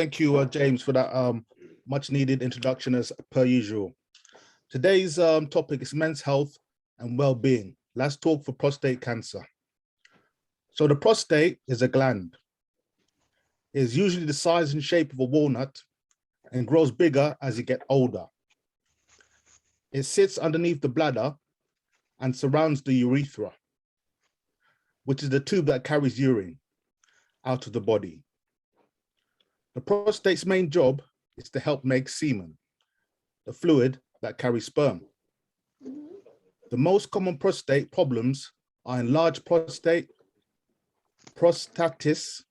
Thank you, James, for that much needed introduction as per usual. Today's topic is men's health and well-being. Let's talk for prostate cancer. So the prostate is a gland. It is usually the size and shape of a walnut and grows bigger as you get older. It sits underneath the bladder and surrounds the urethra, which is the tube that carries urine out of the body. The prostate's main job is to help make semen, the fluid that carries sperm. The most common prostate problems are enlarged prostate, prostatitis,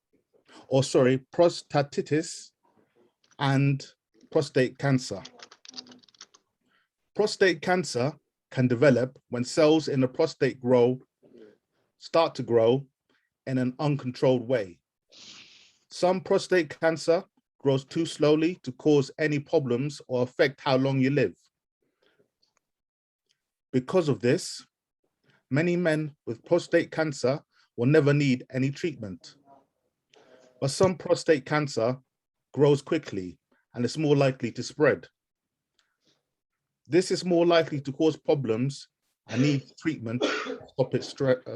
and prostate cancer. Prostate cancer can develop when cells in the prostate start to grow in an uncontrolled way. Some prostate cancer grows too slowly to cause any problems or affect how long you live. Because of this, many men with prostate cancer will never need any treatment. But some prostate cancer grows quickly and is more likely to spread. This is more likely to cause problems and need treatment to stop it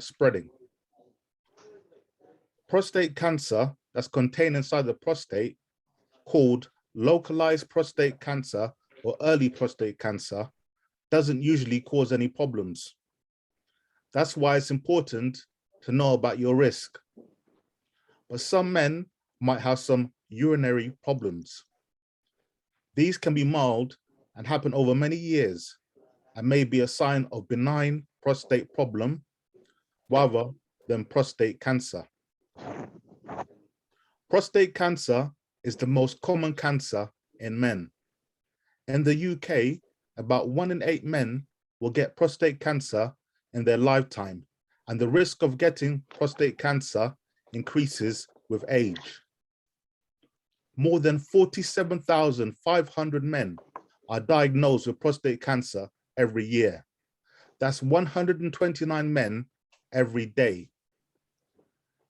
spreading. Prostate cancer that's contained inside the prostate, called localized prostate cancer or early prostate cancer, doesn't usually cause any problems. That's why it's important to know about your risk. But some men might have some urinary problems. These can be mild and happen over many years and may be a sign of benign prostate problem rather than prostate cancer. Prostate cancer is the most common cancer in men. In the UK, about 1 in 8 men will get prostate cancer in their lifetime, and the risk of getting prostate cancer increases with age. More than 47,500 men are diagnosed with prostate cancer every year. That's 129 men every day.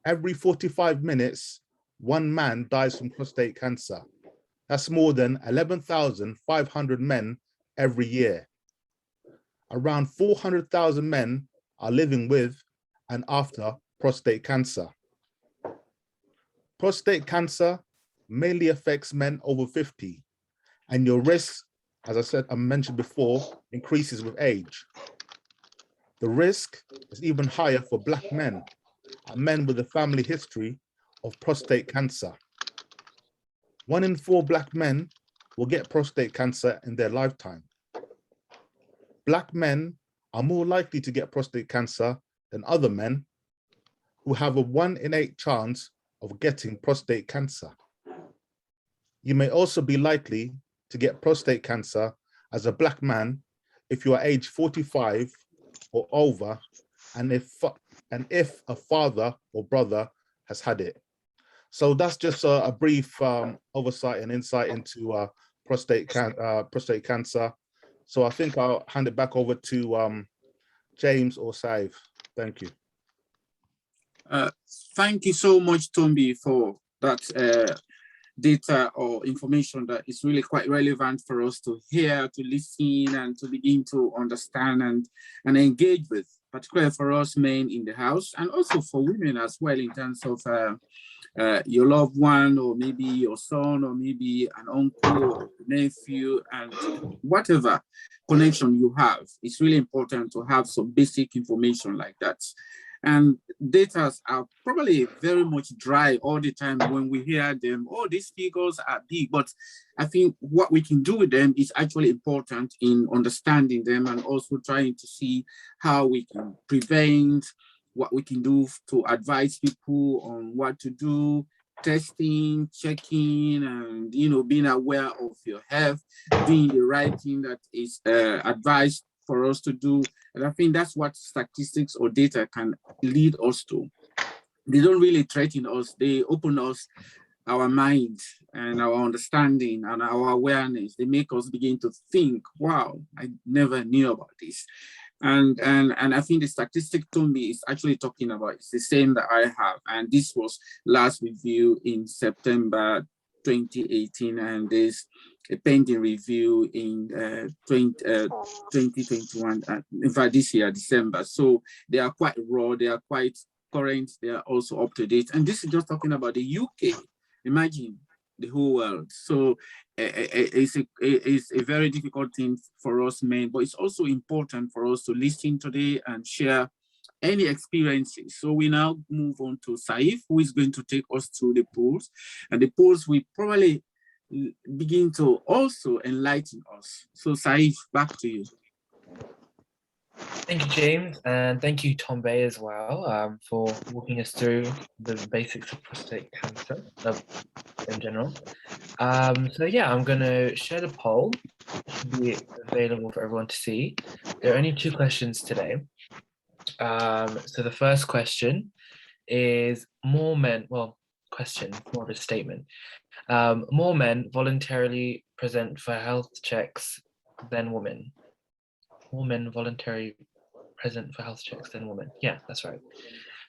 Every 45 minutes, 1 man dies from prostate cancer. That's more than 11,500 men every year. Around 400,000 men are living with and after prostate cancer. Prostate cancer mainly affects men over 50, and your risk, as I mentioned before, increases with age. The risk is even higher for Black men and men with a family history of prostate cancer. 1 in 4 Black men will get prostate cancer in their lifetime. Black men are more likely to get prostate cancer than other men who have a 1 in 8 chance of getting prostate cancer. You may also be likely to get prostate cancer as a Black man if you are age 45 or over, and if a father or brother has had it. So that's just a brief oversight and insight into prostate cancer. So I think I'll hand it back over to James or Saif. Thank you. Thank you so much, Tombi, for that data or information that is really quite relevant for us to hear, to listen, and to begin to understand and engage with, particularly for us men in the house, and also for women as well, in terms of your loved one, or maybe your son, or maybe an uncle or nephew, and whatever connection you have. It's really important to have some basic information like that. And data are probably very much dry all the time when we hear them. Oh, these figures are big, but I think what we can do with them is actually important in understanding them, and also trying to see how we can prevent, what we can do to advise people on what to do, testing, checking, and being aware of your health, doing the right thing that is advised for us to do. And I think that's what statistics or data can lead us to. They don't really threaten us, they open us, our minds and our understanding and our awareness. They make us begin to think, wow, I never knew about this. And I think the statistic Tombi is actually talking about, it's the same that I have. And this was last reviewed in September 2018, and there's a pending review in 2021, in fact, this year, December. So they are quite raw, they are quite current, they are also up to date. And this is just talking about the UK. Imagine the whole world. So it's a very difficult thing for us men, but it's also important for us to listen today and share any experiences. So we now move on to Saif, who is going to take us through the polls. And the polls will probably begin to also enlighten us. So Saif, back to you. Thank you, James, and thank you, Tom Bay, as well, for walking us through the basics of prostate cancer in general. So yeah, I'm going to share the poll. It should be available for everyone to see. There are only 2 questions today. So the first question is more men, well, question, more of a statement. More men voluntarily present for health checks than women. More men voluntarily present for health checks than women. Yeah, that's right.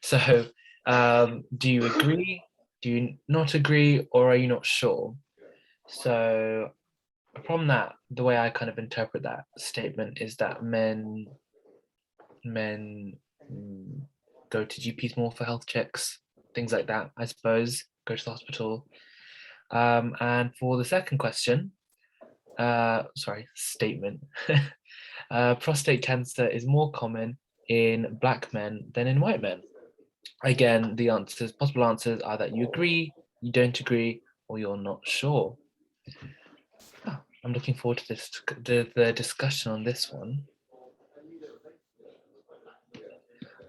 So do you agree? Do you not agree? Or are you not sure? So from that, the way I kind of interpret that statement is that men go to GPs more for health checks, things like that, I suppose, go to the hospital. And for the second question, statement, prostate cancer is more common in Black men than in white men. Again, the possible answers are that you agree, you don't agree, or you're not sure. I'm looking forward to the discussion on this one.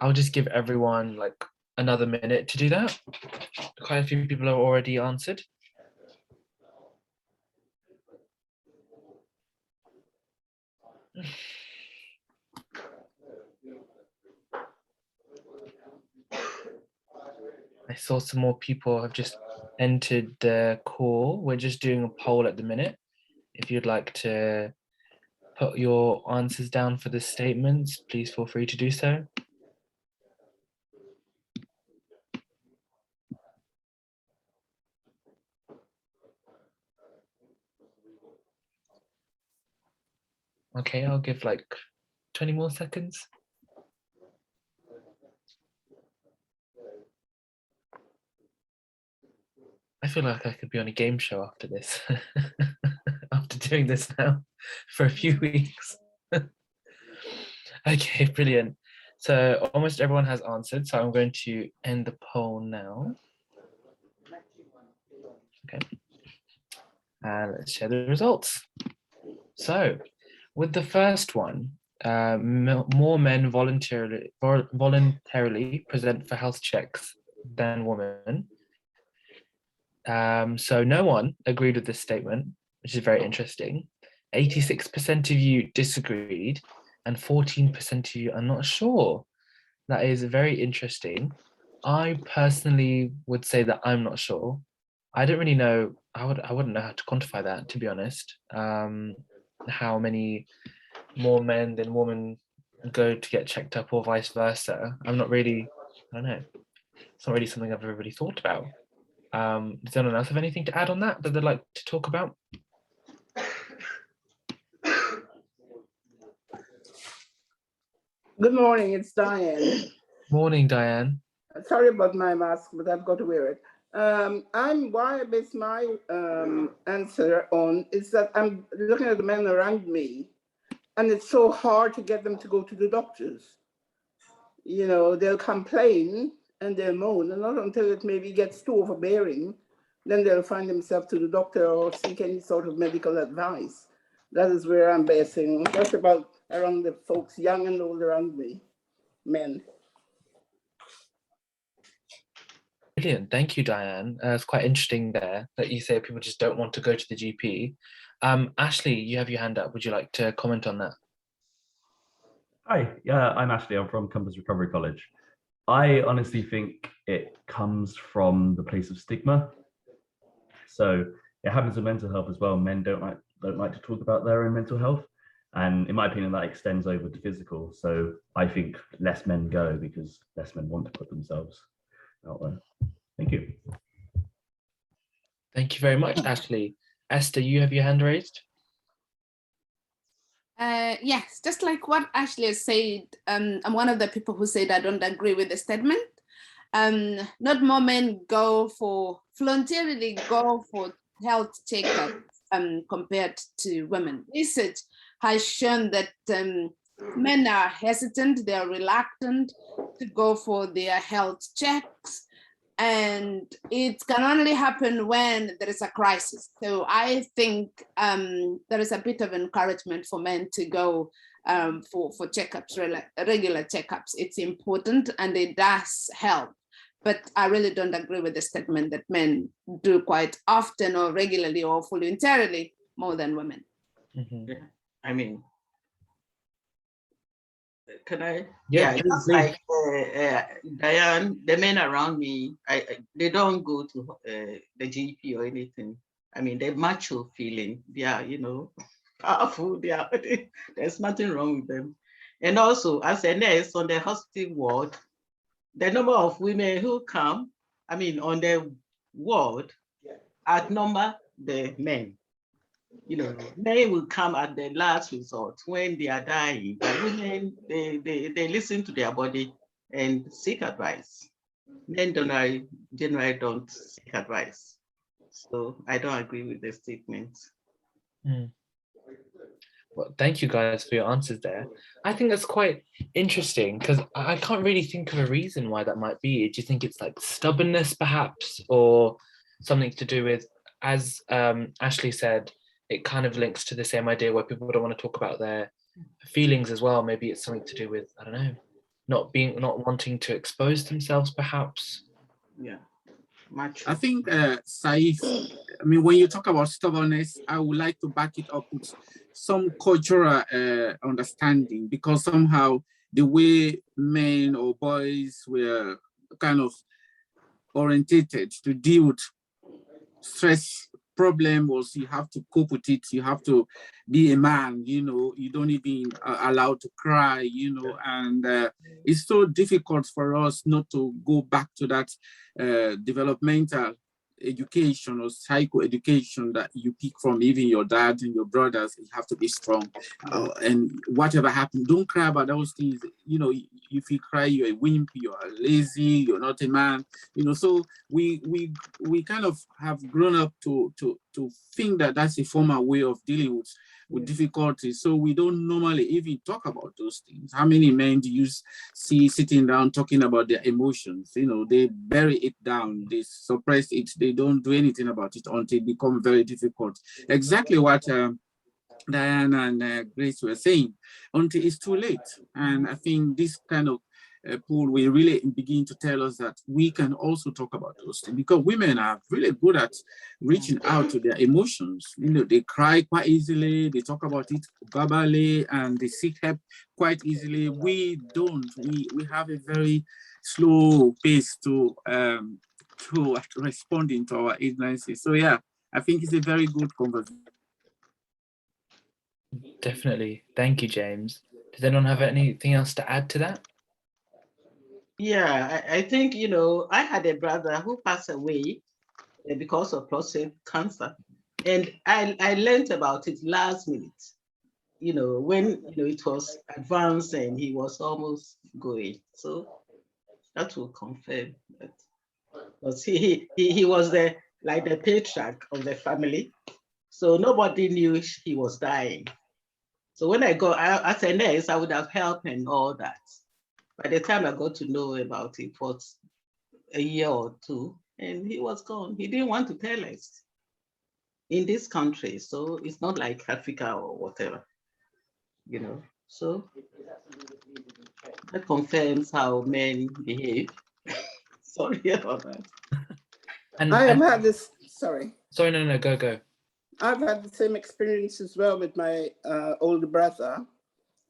I'll just give everyone like another minute to do that. Quite a few people have already answered. I saw some more people have just entered the call. We're just doing a poll at the minute. If you'd like to put your answers down for the statements, please feel free to do so. Okay, I'll give like 20 more seconds. I feel like I could be on a game show after this, after doing this now for a few weeks. Okay, brilliant. So almost everyone has answered, so I'm going to end the poll now. Okay, and let's share the results. So with the first one, more men voluntarily present for health checks than women. So no one agreed with this statement, which is very interesting. 86% of you disagreed and 14% of you are not sure. That is very interesting. I personally would say that I'm not sure. I don't really know, I wouldn't know how to quantify that, to be honest. How many more men than women go to get checked up or vice versa. I'm not really, I don't know. It's not really something I've ever really thought about. Does anyone else have anything to add on that they'd like to talk about? Good morning, it's Diane. Morning, Diane. Sorry about my mask, but I've got to wear it. Why I base my answer on is that I'm looking at the men around me, and it's so hard to get them to go to the doctors. You know, they'll complain and they'll moan, and not until it maybe gets too overbearing, then they'll find themselves to the doctor or seek any sort of medical advice. That is where I'm basing. That's about around the folks, young and old around me, men. Brilliant, thank you, Diane. It's quite interesting there that you say people just don't want to go to the GP. Ashley, you have your hand up. Would you like to comment on that? Hi, I'm Ashley. I'm from Compass Recovery College. I honestly think it comes from the place of stigma. So it happens with mental health as well. Men don't like to talk about their own mental health. And in my opinion, that extends over to physical. So I think less men go because less men want to put themselves out there. Thank you. Thank you very much, Ashley. Esther, you have your hand raised. Yes, just like what Ashley has said, I'm one of the people who said I don't agree with the statement. Not more men voluntarily go for health checkups compared to women. Research has shown that men are hesitant, they are reluctant to go for their health checks. And it can only happen when there is a crisis. So I think there is a bit of encouragement for men to go for checkups, regular checkups. It's important and it does help. But I really don't agree with the statement that men do quite often or regularly or voluntarily more than women. Mm-hmm. Yeah, I mean, can I? Yeah, just like Diane, the men around me, they don't go to the GP or anything. I mean, they're macho feeling. They are, powerful. There's nothing wrong with them. And also, as a nurse on the hospital ward, the number of women who come, I mean, on the ward, outnumber the men. Men will come at the last resort when they are dying, but women, they listen to their body and seek advice. Men generally don't seek advice. So I don't agree with the statement. Mm. Well, thank you guys for your answers there. I think that's quite interesting because I can't really think of a reason why that might be. Do you think it's like stubbornness perhaps, or something to do with, as Ashley said, it kind of links to the same idea where people don't want to talk about their feelings as well. Maybe it's something to do with, I don't know, not wanting to expose themselves perhaps. Yeah, much. I think, Saif, I mean, when you talk about stubbornness, I would like to back it up with some cultural understanding, because somehow the way men or boys were kind of orientated to deal with stress problem was you have to cope with it. You have to be a man, you don't even allowed to cry, and it's so difficult for us not to go back to that developmental education or psycho education that you pick from even your dad and your brothers. You have to be strong, and whatever happens, don't cry about those things. If you cry, you're a wimp, you're lazy, you're not a man. So we kind of have grown up to think that that's a formal way of dealing with difficulties. So we don't normally even talk about those things. How many men do you see sitting down talking about their emotions? They bury it down, they suppress it, they don't do anything about it until it becomes very difficult. Exactly what Diana and Grace were saying, until it's too late. And I think this kind of pool will really begin to tell us that we can also talk about those things, because women are really good at reaching out to their emotions. They cry quite easily, they talk about it verbally, and they seek help quite easily. We don't. We have a very slow pace to responding to our ignorances. So yeah, I think it's a very good conversation. Definitely. Thank you, James. Does anyone have anything else to add to that? Yeah, I think, I had a brother who passed away because of prostate cancer. And I learned about it last minute, when, it was advanced and he was almost going. So that will confirm that. Because he was the patriarch of the family. So nobody knew he was dying. So when I got, as a nurse, I would have helped and all that. By the time I got to know about it, was a year or two, and he was gone. He didn't want to tell us in this country. So it's not like Africa or whatever, So that confirms how men behave. Sorry about that. I have had this, sorry. Sorry, no, go. I've had the same experience as well with my older brother.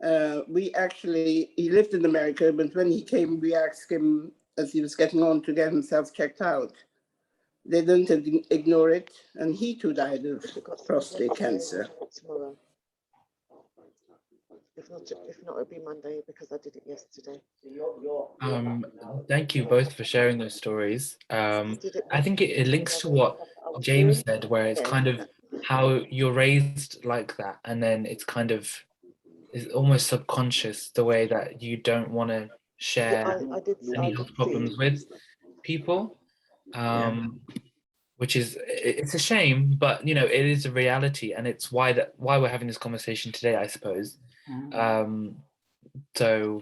He lived in America, but when he came, we asked him as he was getting on to get himself checked out. They didn't ignore it, and he too died of prostate cancer. If not, it'll be Monday because I did it yesterday. Thank you both for sharing those stories. I did it I think it links to what James said, where it's kind of how you're raised like that, and then it's kind of it's almost subconscious the way that you don't want to share any health problems with people, which is it's a shame, but you know it is a reality, and it's why we're having this conversation today, I suppose. So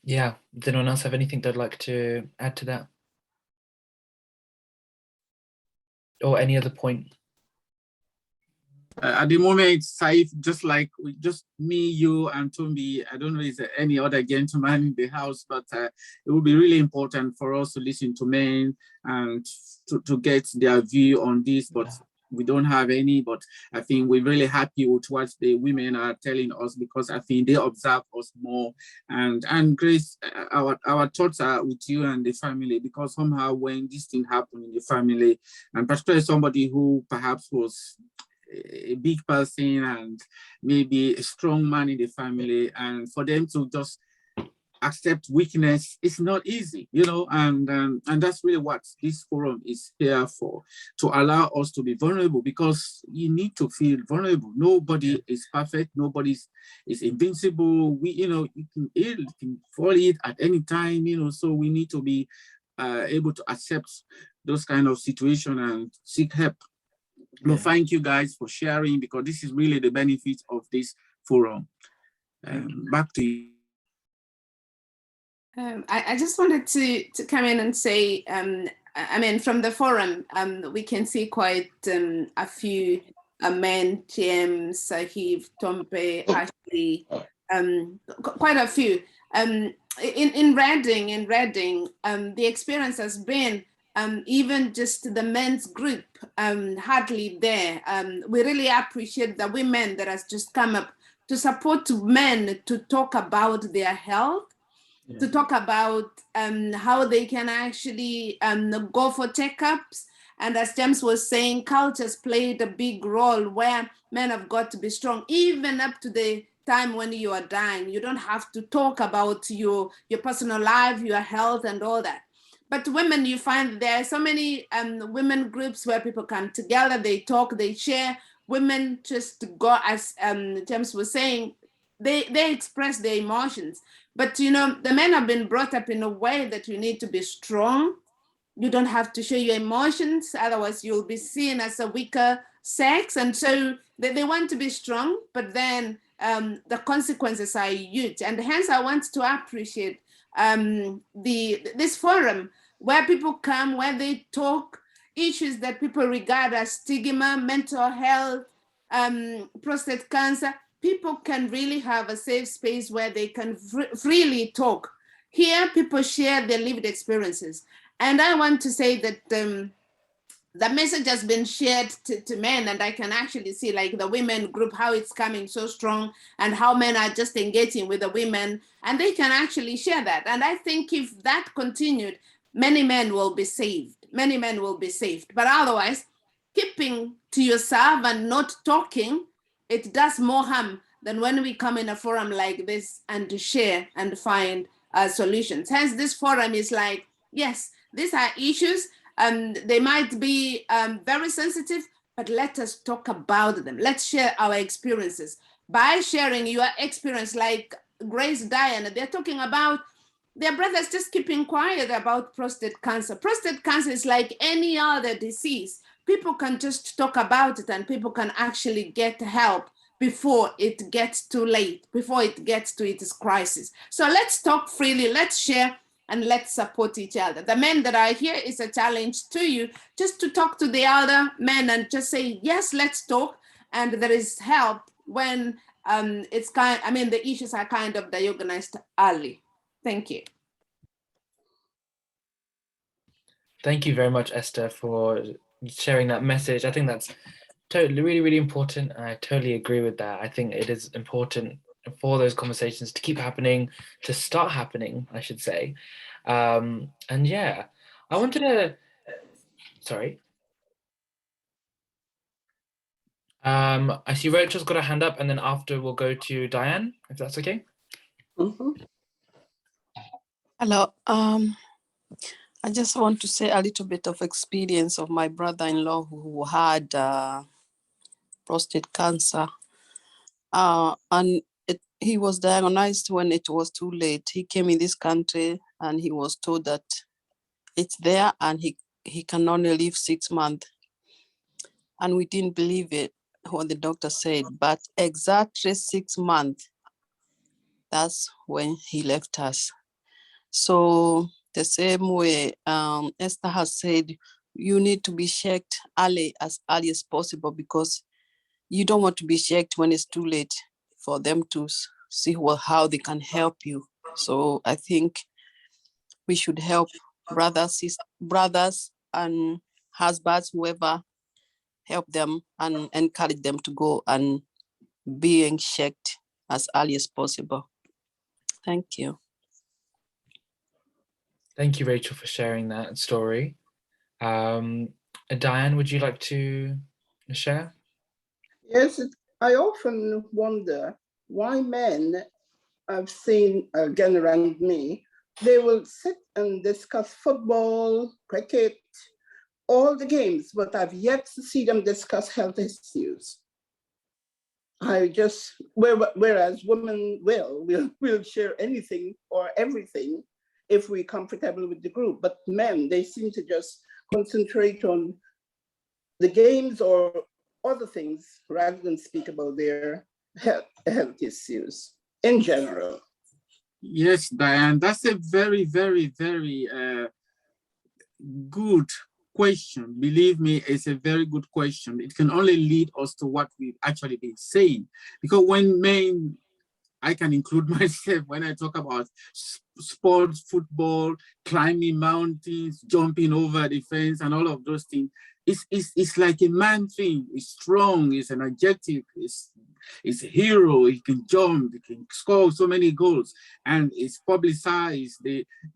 yeah, does anyone else have anything they'd like to add to that, or any other point? At the moment, Saif, just me, you, and Tumbi. I don't know if there's any other gentleman in the house, but it would be really important for us to listen to men and to get their view on this. But we don't have any. But I think we're really happy with what the women are telling us, because I think they observe us more. And Grace, our thoughts are with you and the family, because somehow when this thing happened in the family, and particularly somebody who perhaps was a big person and maybe a strong man in the family, and for them to just accept weakness, it's not easy, you know, and that's really what this forum is here for, to allow us to be vulnerable, because you need to feel vulnerable. Nobody is perfect, nobody is invincible. You can ill, you can fall ill at any time, so we need to be able to accept those kind of situations and seek help. Well, thank you guys for sharing, because this is really the benefit of this forum. Back to you. I just wanted to come in and say, I mean, from the forum, we can see quite a few men, James, Sahib, Tompe, Ashley, quite a few. In Reading, the experience has been even just the men's group hardly there. We really appreciate the women that has just come up to support men to talk about their health, to talk about how they can actually go for checkups. And as James was saying, culture's played a big role where men have got to be strong, even up to the time when you are dying. You don't have to talk about your personal life, your health and all that. But women, you find there are so many women groups where people come together, they talk, they share. Women just go, as James was saying, they express their emotions. But the men have been brought up in a way that you need to be strong. You don't have to show your emotions, otherwise you'll be seen as a weaker sex. And so they want to be strong, but then the consequences are huge. And hence I want to appreciate this forum where people come, where they talk issues that people regard as stigma, mental health, prostate cancer. People can really have a safe space where they can freely talk. Here, people share their lived experiences. And I want to say that the message has been shared to men, and I can actually see like the women group, how it's coming so strong and how men are just engaging with the women, and they can actually share that. And I think if that continued, many men will be saved. Many men will be saved. But otherwise, keeping to yourself and not talking, it does more harm than when we come in a forum like this and to share and find solutions. Hence, this forum is like, yes, these are issues, and they might be very sensitive, but let us talk about them. Let's share our experiences. By sharing your experience, like Grace, Diana, they're talking about their brothers just keeping quiet about prostate cancer. Prostate cancer is like any other disease. People can just talk about it and people can actually get help before it gets too late, before it gets to its crisis. So let's talk freely, let's share, and let's support each other. The men that are here, is a challenge to you just to talk to the other men and just say, yes, let's talk. And there is help when the issues are kind of diagnosed early. Thank you. Thank you very much, Esther, for sharing that message. I think that's totally, really, really important. And I totally agree with that. I think it is important for those conversations to keep happening, to start happening, I should say. And yeah, I wanted to, sorry. I see Rachel's got a hand up, and then after we'll go to Diane, if that's okay. Mhm. Hello. I just want to say a little bit of experience of my brother-in-law who had prostate cancer. And he was diagnosed when it was too late. He came in this country and he was told that it's there and he can only live 6 months. And we didn't believe it, what the doctor said, but exactly 6 months, that's when he left us. So the same way Esther has said, you need to be checked early as possible, because you don't want to be checked when it's too late for them to see how they can help you. So I think we should help brothers and husbands, whoever, help them and encourage them to go and being checked as early as possible. Thank you. Thank you, Rachel, for sharing that story. Diane, would you like to share? Yes, I often wonder why men I've seen again around me, they will sit and discuss football, cricket, all the games, but I've yet to see them discuss health issues. Whereas women will share anything or everything if we're comfortable with the group, but men, they seem to just concentrate on the games or other things rather than speak about their health issues in general. Yes, Diane, that's a very, very, very good question. Believe me, it's a very good question. It can only lead us to what we've actually been saying. Because when men, I can include myself when I talk about sports, football, climbing mountains, jumping over the fence, and all of those things, it's like a man thing. It's strong, it's energetic, it's a hero. He can jump, he can score so many goals, and it's publicized.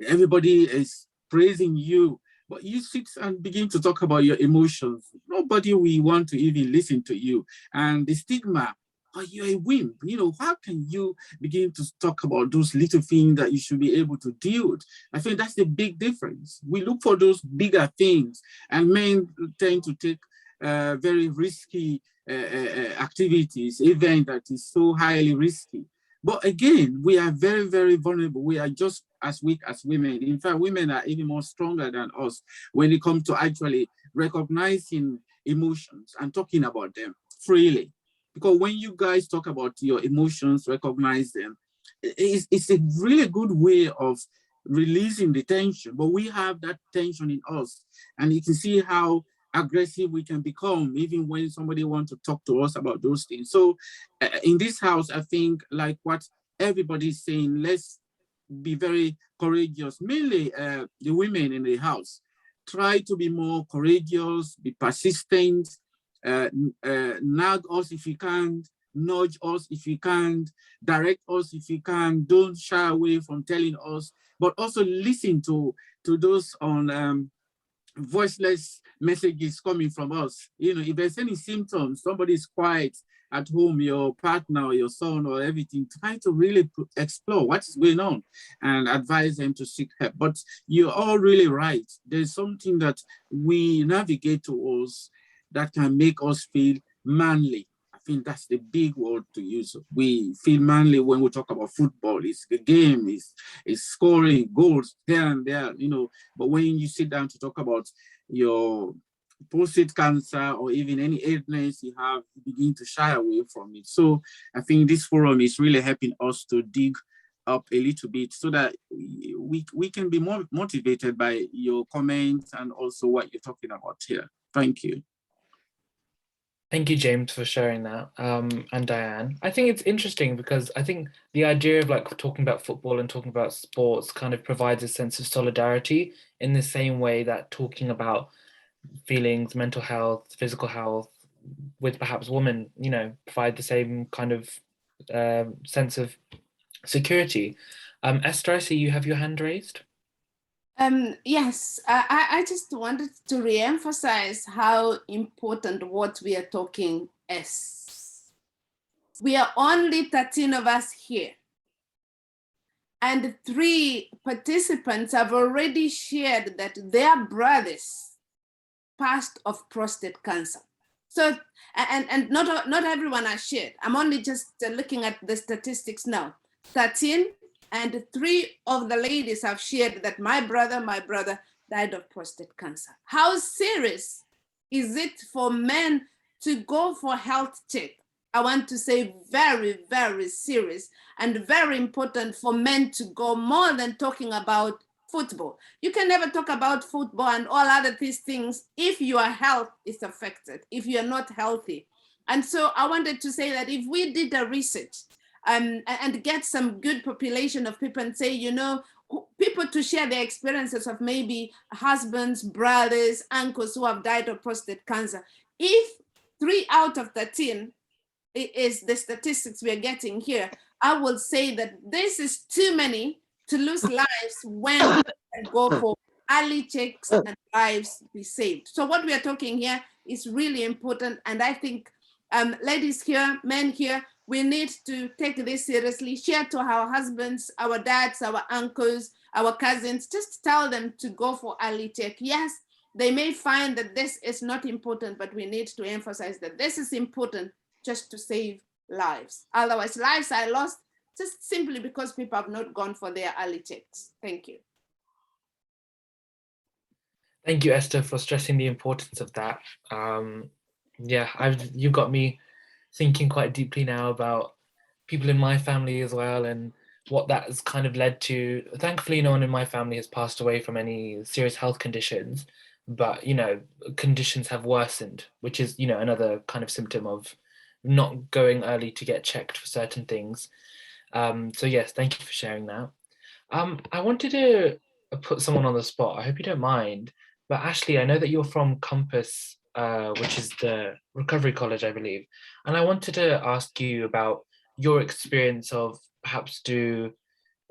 Everybody is praising you. But you sit and begin to talk about your emotions. Nobody will want to even listen to you. And the stigma, oh, you're a wimp. You know, how can you begin to talk about those little things that you should be able to deal with? I think that's the big difference. We look for those bigger things, and men tend to take very risky activities, event that is so highly risky. But again, we are very, very vulnerable. We are just as weak as women. In fact, women are even more stronger than us when it comes to actually recognizing emotions and talking about them freely. Because when you guys talk about your emotions, recognize them, it's a really good way of releasing the tension. But we have that tension in us. And you can see how aggressive we can become, even when somebody wants to talk to us about those things. So in this house, I think, like what everybody's saying, let's be very courageous, mainly the women in the house. Try to be more courageous, be persistent, nag us if you can, nudge us if you can, direct us if you can. Don't shy away from telling us, but also listen to those on voiceless messages coming from us. You know, if there's any symptoms, somebody is quiet at home, your partner or your son or everything, try to really explore what is going on and advise them to seek help. But you're all really right. There's something that we navigate towards that can make us feel manly. I think that's the big word to use. We feel manly when we talk about football. It's the game, it's scoring goals here and there, you know. But when you sit down to talk about your prostate cancer or even any illness you have, you begin to shy away from it. So I think this forum is really helping us to dig up a little bit so that we can be more motivated by your comments and also what you're talking about here. Thank you. Thank you, James, for sharing that. And Diane, I think it's interesting because I think the idea of like talking about football and talking about sports kind of provides a sense of solidarity in the same way that talking about feelings, mental health, physical health with perhaps women, you know, provide the same kind of sense of security. Esther, I see you have your hand raised. Yes, I just wanted to re-emphasize how important what we are talking US. We are only 13 of us here. And 3 participants have already shared that their brothers passed of prostate cancer. So, and not everyone has shared. I'm only just looking at the statistics now. 13 and 3 of the ladies have shared that my brother died of prostate cancer. How serious is it for men to go for health check? I want to say very, very serious and very important for men to go more than talking about football. You can never talk about football and all other these things if your health is affected, if you're not healthy. And so I wanted to say that if we did a research and get some good population of people and say, you know, people to share their experiences of maybe husbands, brothers, uncles who have died of prostate cancer. If 3 out of 13 is the statistics we're getting here, I will say that this is too many to lose lives when we can go for early checks and lives be saved. So what we are talking here is really important. And I think ladies here, men here, we need to take this seriously, share to our husbands, our dads, our uncles, our cousins, just tell them to go for early check. Yes, they may find that this is not important, but we need to emphasize that this is important just to save lives. Otherwise, lives are lost just simply because people have not gone for their early checks. Thank you. Thank you, Esther, for stressing the importance of that. Yeah, you've got me thinking quite deeply now about people in my family as well and what that has kind of led to. Thankfully, no one in my family has passed away from any serious health conditions, but, you know, conditions have worsened, which is, you know, another kind of symptom of not going early to get checked for certain things. So yes, thank you for sharing that. I wanted to put someone on the spot. I hope you don't mind, but Ashley, I know that you're from Compass, which is the recovery college, I believe. And I wanted to ask you about your experience of perhaps do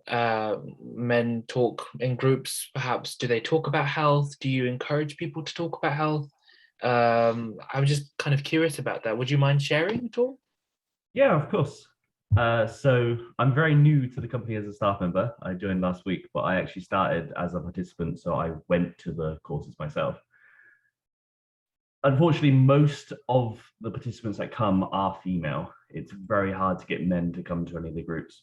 men talk in groups? Perhaps do they talk about health? Do you encourage people to talk about health? I'm just kind of curious about that. Would you mind sharing at all? Yeah, of course. So I'm very new to the company as a staff member. I joined last week, but I actually started as a participant, so I went to the courses myself. Unfortunately, most of the participants that come are female. It's very hard to get men to come to any of the groups.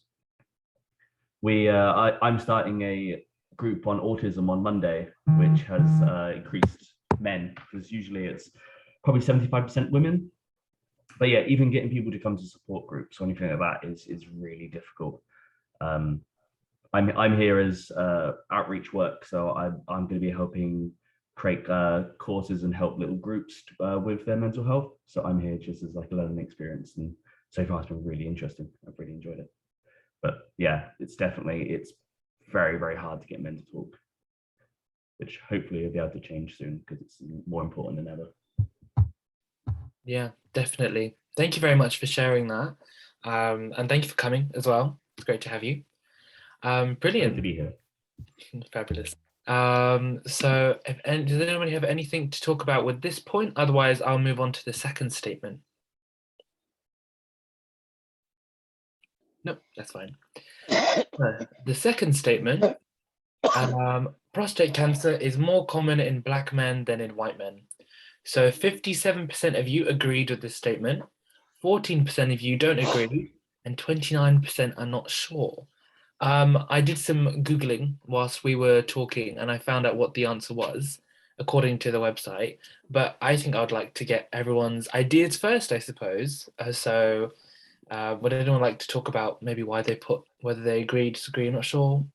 I'm starting a group on autism on Monday, which has increased men, because usually it's probably 75% women. But yeah, even getting people to come to support groups or anything like that is really difficult. I'm here as outreach work, so I'm going to be helping create courses and help little groups with their mental health. So I'm here just as like a learning experience, and so far it's been really interesting. I've really enjoyed it. But yeah, it's very, very hard to get men to talk, which hopefully will be able to change soon because it's more important than ever. Yeah, definitely. Thank you very much for sharing that. And thank you for coming as well. It's great to have you. Brilliant. Good to be here. Fabulous. So does anyone have anything to talk about with this point? Otherwise, I'll move on to the second statement. Nope, that's fine. The second statement, prostate cancer is more common in Black men than in white men. So 57% of you agreed with this statement, 14% of you don't agree, and 29% are not sure. I did some Googling whilst we were talking, and I found out what the answer was, according to the website. But I think I would like to get everyone's ideas first, I suppose. Would anyone like to talk about maybe why they put, whether they agree, disagree, I'm not sure.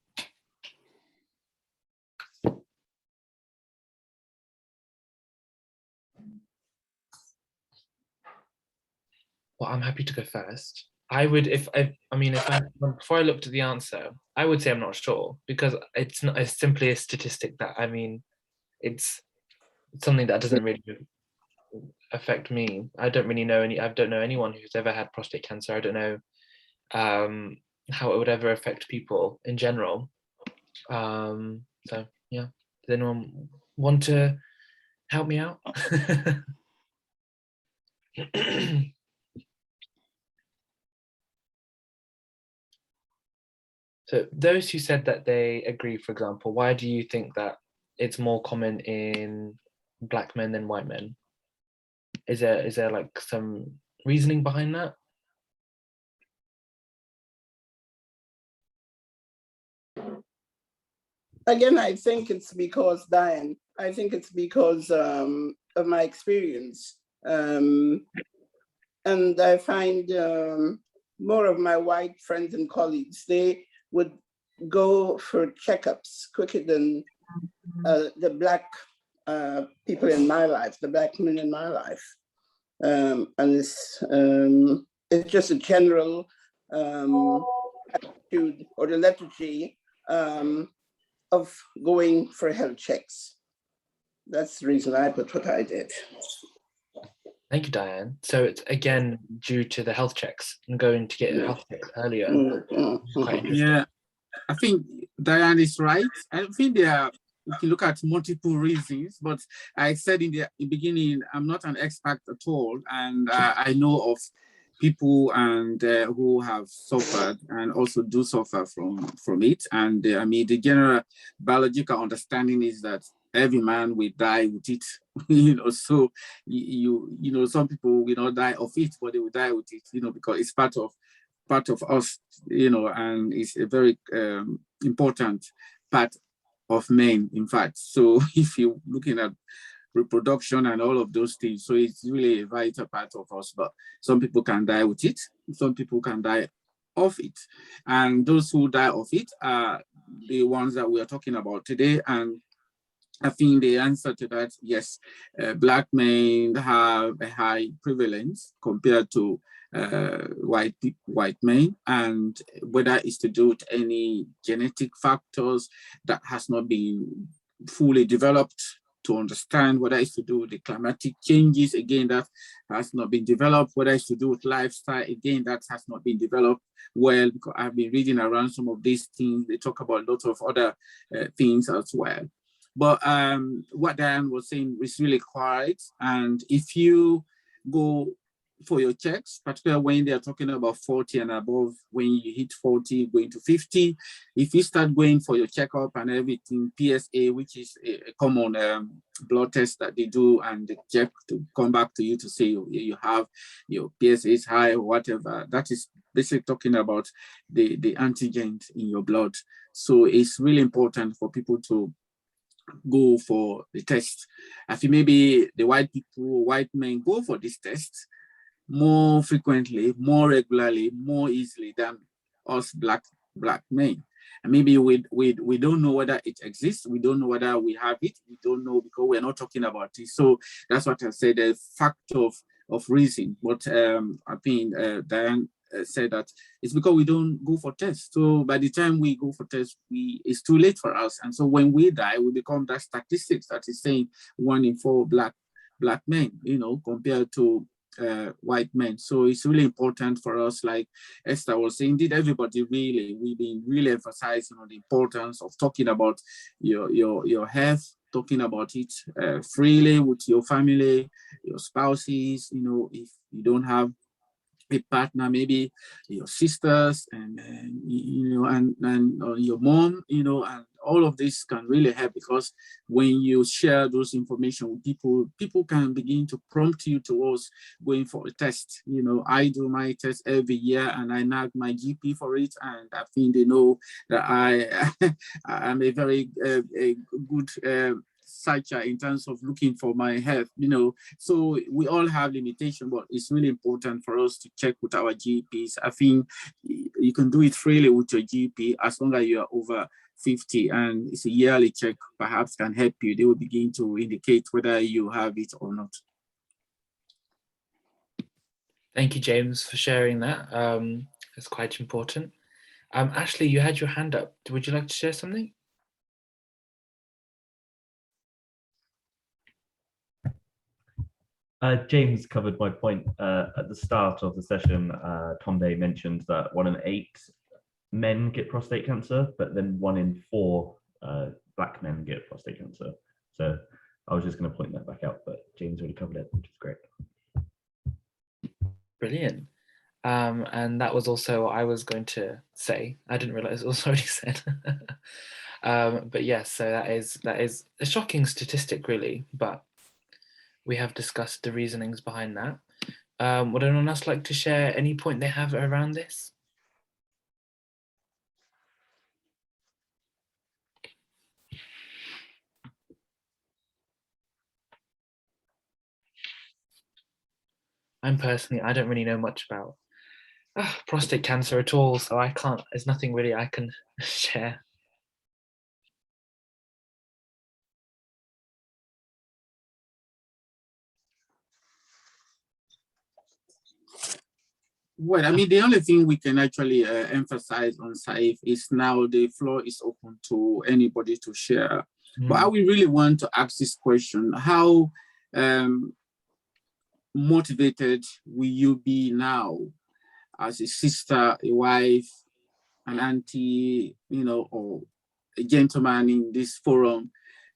Well, I'm happy to go first. I would, before I looked at the answer, I would say I'm not sure, because it's not, it's simply a statistic that, it's something that doesn't really affect me. I don't know anyone who's ever had prostate cancer. I don't know how it would ever affect people in general. So yeah, does anyone want to help me out? So those who said that they agree, for example, why do you think that it's more common in Black men than white men? Is there like some reasoning behind that? Again, I think it's because, Diane, I think it's because of my experience. And I find more of my white friends and colleagues, they would go for checkups quicker than the Black people in my life, the Black men in my life. And it's just a general attitude or the lethargy of going for health checks. That's the reason I put what I did. Thank you, Diane. So it's again due to the health checks and going to get a health check earlier. Quite interesting. Yeah, I think Diane is right. I think we can look at multiple reasons, but I said in the beginning, I'm not an expert at all, and I know of people and who have suffered and also do suffer from it. And I mean, the general biological understanding is that every man will die with it, you know. So you know, some people will not die of it, but they will die with it, you know, because it's part of us, you know, and it's a very important part of men, in fact. So if you're looking at reproduction and all of those things, so it's really a vital part of us. But some people can die with it, some people can die of it, and those who die of it are the ones that we are talking about today. And I think the answer to that, yes, Black men have a high prevalence compared to white men, and whether it's to do with any genetic factors that has not been fully developed to understand, whether it's to do with the climatic changes, again, that has not been developed, whether it's to do with lifestyle, again, that has not been developed well, because I've been reading around some of these things. They talk about a lot of other things as well. But what Diane was saying is really correct. And if you go for your checks, particularly when they're talking about 40 and above, when you hit 40, going to 50, if you start going for your checkup and everything, PSA, which is a common blood test that they do, and they check to come back to you to say you have your PSA is high or whatever, that is basically talking about the antigens in your blood. So it's really important for people to go for the test. I think maybe the white men go for this test more frequently, more regularly, more easily than us black men. And maybe we don't know whether it exists. We don't know whether we have it. We don't know because we're not talking about it. So that's what I said, the fact of reason. But I think Diane said that it's because we don't go for tests. So by the time we go for tests, it's too late for us. And so when we die, we become that statistics that is saying 1 in 4 black men, you know, compared to white men. So it's really important for us, like Esther was saying, indeed everybody we've been really emphasizing on the importance of talking about your health, talking about it freely with your family, your spouses, you know, if you don't have a partner, maybe your sisters and you know, and your mom, you know, and all of this can really help, because when you share those information with people can begin to prompt you towards going for a test. You know, I do my test every year and I nag my GP for it, and I think they know that I'm a very a good searcher in terms of looking for my health, you know. So we all have limitation, but it's really important for us to check with our GPs. I think you can do it freely with your GP as long as you are over 50, and it's a yearly check perhaps can help you. They will begin to indicate whether you have it or not. Thank you, James, for sharing that. It's quite important. Ashley, you had your hand up. Would you like to share something? James covered my point at the start of the session. Tombe mentioned that 1 in 8 men get prostate cancer, but then 1 in 4 black men get prostate cancer. So I was just going to point that back out, but James already covered it, which is great. Brilliant. And that was also what I was going to say. I didn't realize it was already said. But yes, so that is a shocking statistic, really. But we have discussed the reasonings behind that. Would anyone else like to share any point they have around this? I don't really know much about prostate cancer at all, so I can't, there's nothing really I can share. Well, I mean, the only thing we can actually emphasize on Saif is now the floor is open to anybody to share. But I would really want to ask this question: how motivated will you be now as a sister, a wife, an auntie, you know, or a gentleman in this forum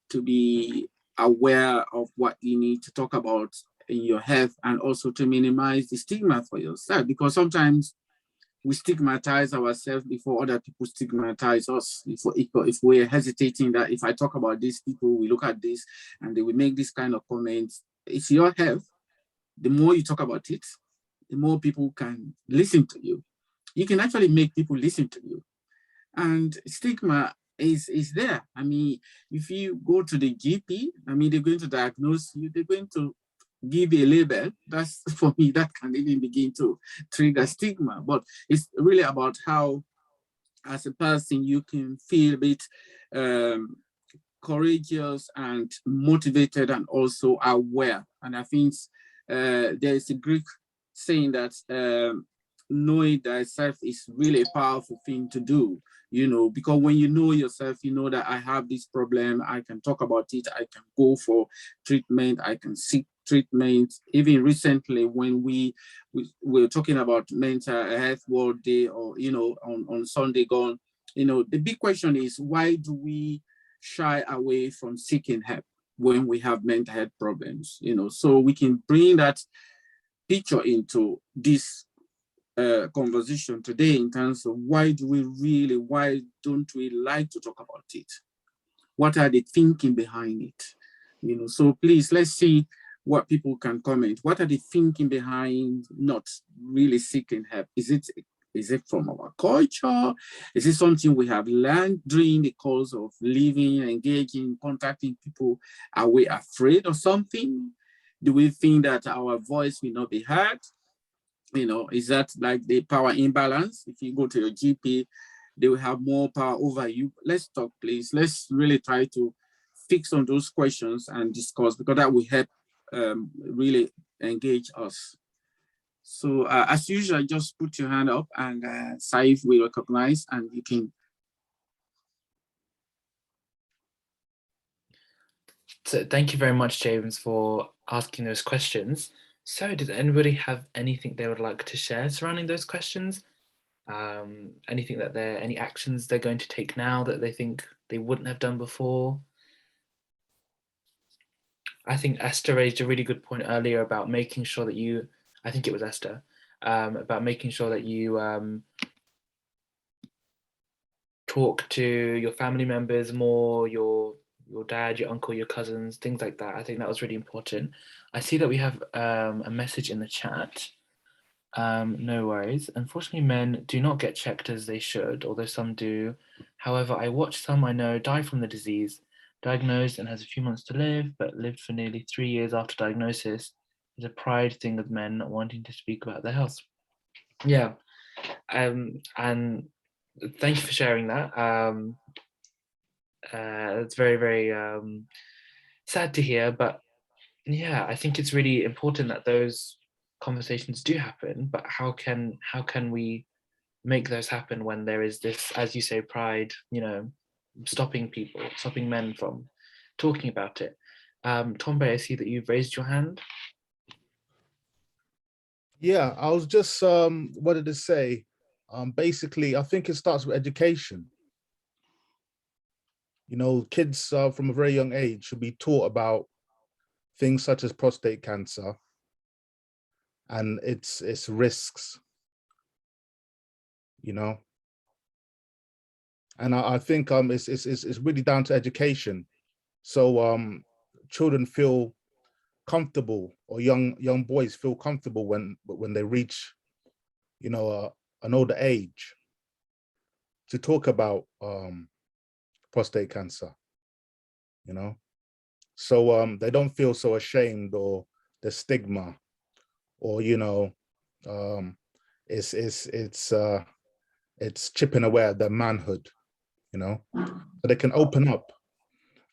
to be aware of what you need to talk about in your health, and also to minimize the stigma for yourself? Because sometimes we stigmatize ourselves before other people stigmatize us. If we're hesitating that if I talk about this, people will look at this and they will make this kind of comments. It's your health. The more you talk about it, the more people can listen to you. You can actually make people listen to you. And stigma is there. I mean, if you go to the GP, I mean, they're going to diagnose you, they're going to give you a label. That's, for me, that can even begin to trigger stigma. But it's really about how, as a person, you can feel a bit courageous and motivated and also aware. And I think there is a Greek saying that knowing thyself is really a powerful thing to do, you know, because when you know yourself, you know that I have this problem, I can talk about it, I can go for treatment, I can seek treatment. Even recently, when we were talking about Mental Health World Day, or, you know, on Sunday gone, you know, the big question is, why do we shy away from seeking help when we have mental health problems? You know, so we can bring that picture into this conversation today in terms of why don't we like to talk about it? What are the thinking behind it? You know, so please, let's see what people can comment. What are the thinking behind not really seeking help? Is it from our culture? Is it something we have learned during the course of living, engaging, contacting people? Are we afraid of something? Do we think that our voice will not be heard? You know, is that like the power imbalance? If you go to your GP, they will have more power over you. Let's talk, please. Let's really try to fix on those questions and discuss, because that will help really engage us. So as usual, just put your hand up and Saif will recognize, and you can. So thank you very much, James, for asking those questions. So does anybody have anything they would like to share surrounding those questions? Anything that any actions they're going to take now that they think they wouldn't have done before? I think Esther raised a really good point earlier about making sure that you, I think it was Esther, about making sure that you talk to your family members more, your dad, your uncle, your cousins, things like that. I think that was really important. I see that we have a message in the chat. No worries. Unfortunately, men do not get checked as they should, although some do. However, I watch some I know die from the disease, diagnosed and has a few months to live, but lived for nearly 3 years after diagnosis. It's a pride thing of men not wanting to speak about their health. Yeah, and thank you for sharing that. It's very, very sad to hear, but yeah, I think it's really important that those conversations do happen. But how can we make those happen when there is this, as you say, pride, you know, stopping men from talking about it? Tombe, I see that you've raised your hand. Yeah, I was just wanted to say, basically, I think it starts with education. You know, kids from a very young age should be taught about things such as prostate cancer and its risks, you know. And I think it's really down to education. So children feel comfortable, or young boys feel comfortable when they reach, you know, an older age, to talk about prostate cancer, you know. So they don't feel so ashamed, or the stigma, or, you know, it's chipping away at their manhood, you know. So they can open up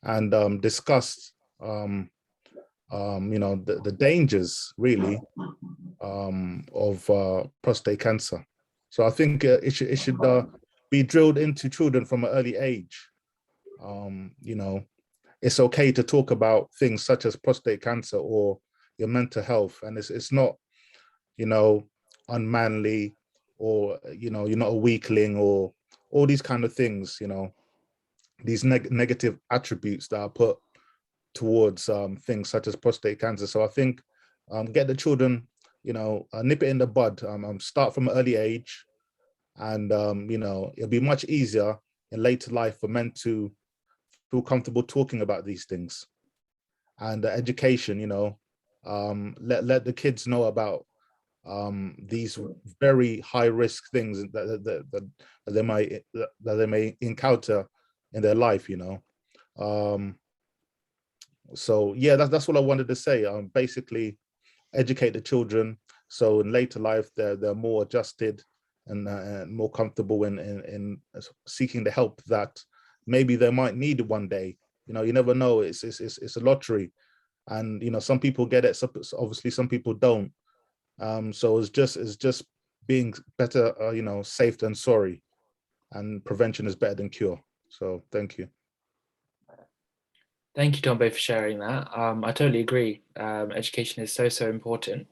and discuss you know, the dangers, really, of prostate cancer. So I think it should be drilled into children from an early age. You know, it's okay to talk about things such as prostate cancer or your mental health, and it's not, you know, unmanly, or, you know, you're not a weakling, or all these kind of things, you know, these negative attributes that are put towards things such as prostate cancer. So I think get the children, you know, nip it in the bud, start from an early age, and you know, it'll be much easier in later life for men to feel comfortable talking about these things. And education, you know, let the kids know about these very high risk things that they may encounter in their life, you know. So yeah, that's what I wanted to say. Basically, educate the children, so in later life they're more adjusted and more comfortable in seeking the help that maybe they might need one day. You know, you never know. It's a lottery, and you know, some people get it. Obviously, some people don't. So it's just being better, you know, safe than sorry, and prevention is better than cure. So thank you. Thank you, Tombe, for sharing that. I totally agree. Education is so important.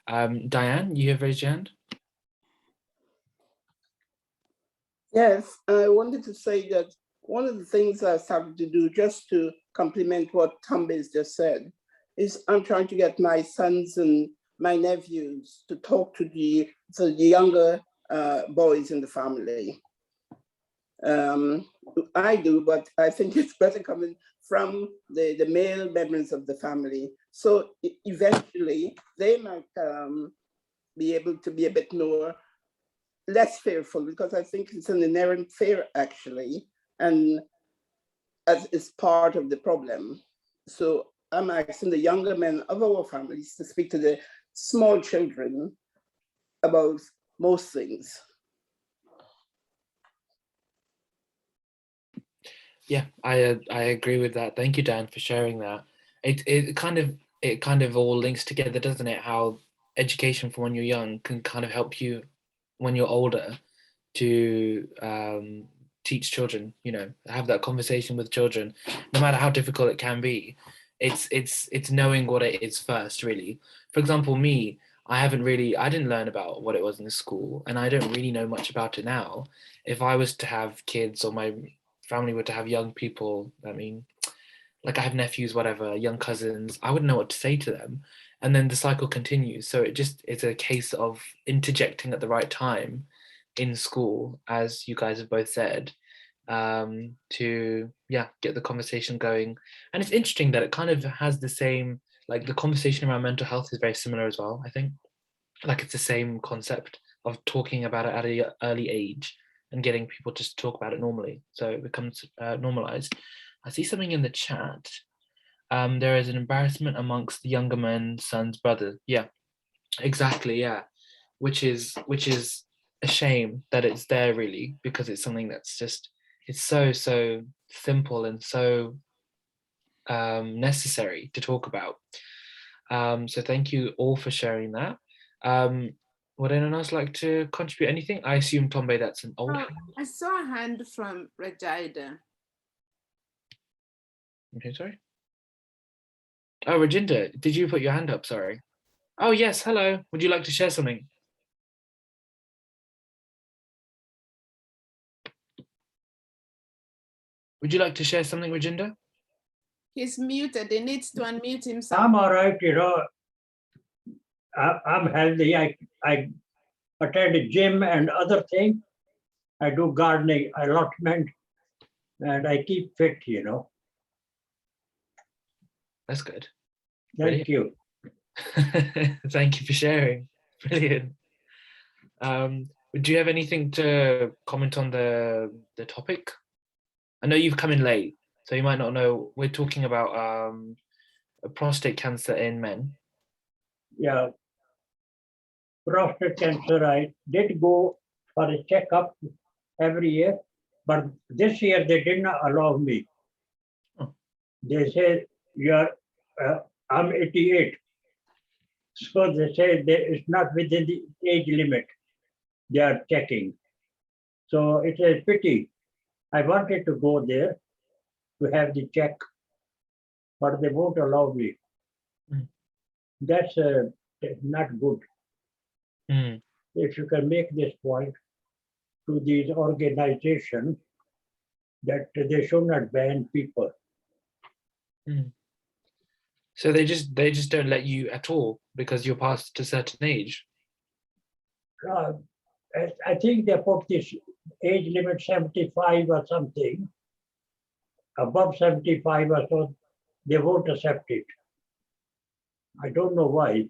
Diane, you have raised your hand. Yes, I wanted to say that one of the things I started to do, just to complement what Tombe's just said, is I'm trying to get my sons and my nephews to talk to the younger boys in the family. I do, but I think it's better coming from the male members of the family. So eventually they might be able to be a bit less fearful, because I think it's an inherent fear, actually, and as is part of the problem. So I'm asking the younger men of our families to speak to the small children about most things. Yeah, I agree with that. Thank you, Dan, for sharing that. It kind of all links together, doesn't it? How education from when you're young can kind of help you when you're older to teach children. You know, have that conversation with children, no matter how difficult it can be. It's knowing what it is first, really. For example, me, I didn't learn about what it was in the school, and I don't really know much about it now. If I was to have kids, or my family were to have young people, I mean, like I have nephews, whatever, young cousins, I wouldn't know what to say to them. And then the cycle continues. So it's a case of interjecting at the right time in school, as you guys have both said, to get the conversation going. And it's interesting that it kind of has the same, like the conversation around mental health is very similar as well, I think. Like it's the same concept of talking about it at an early age and getting people just to talk about it normally, so it becomes normalized. I see something in the chat. There is an embarrassment amongst the younger men, sons, brothers. Yeah, exactly. Yeah, which is a shame that it's there, really, because it's something that's just, it's so simple and so necessary to talk about. So thank you all for sharing that. Would anyone else like to contribute anything? I assume, Tombe, that's an old hand. I saw a hand from Rajida. Okay, sorry. Oh, Rajinda, did you put your hand up? Sorry. Oh, yes, hello. Would you like to share something? Would you like to share something, Rajinda? He's muted. He needs to unmute himself. I'm all right, you know. I'm healthy. I attend a gym and other things. I do gardening, allotment, and I keep fit, you know. That's good. Thank you. Thank you for sharing. Brilliant. Do you have anything to comment on the topic? I know you've come in late, so you might not know. We're talking about prostate cancer in men. Yeah. Prostate cancer, I did go for a checkup every year, but this year they did not allow me. Oh. They said, I'm 88. So they say it's not within the age limit they are checking. So it's a pity. I wanted to go there to have the check, but they won't allow me. Mm. That's not good. Mm. If you can make this point to these organizations that they should not ban people. Mm. So they just don't let you at all because you're past a certain age. I think they put this age limit 75 or something. Above 75 or so, they won't accept it. I don't know why.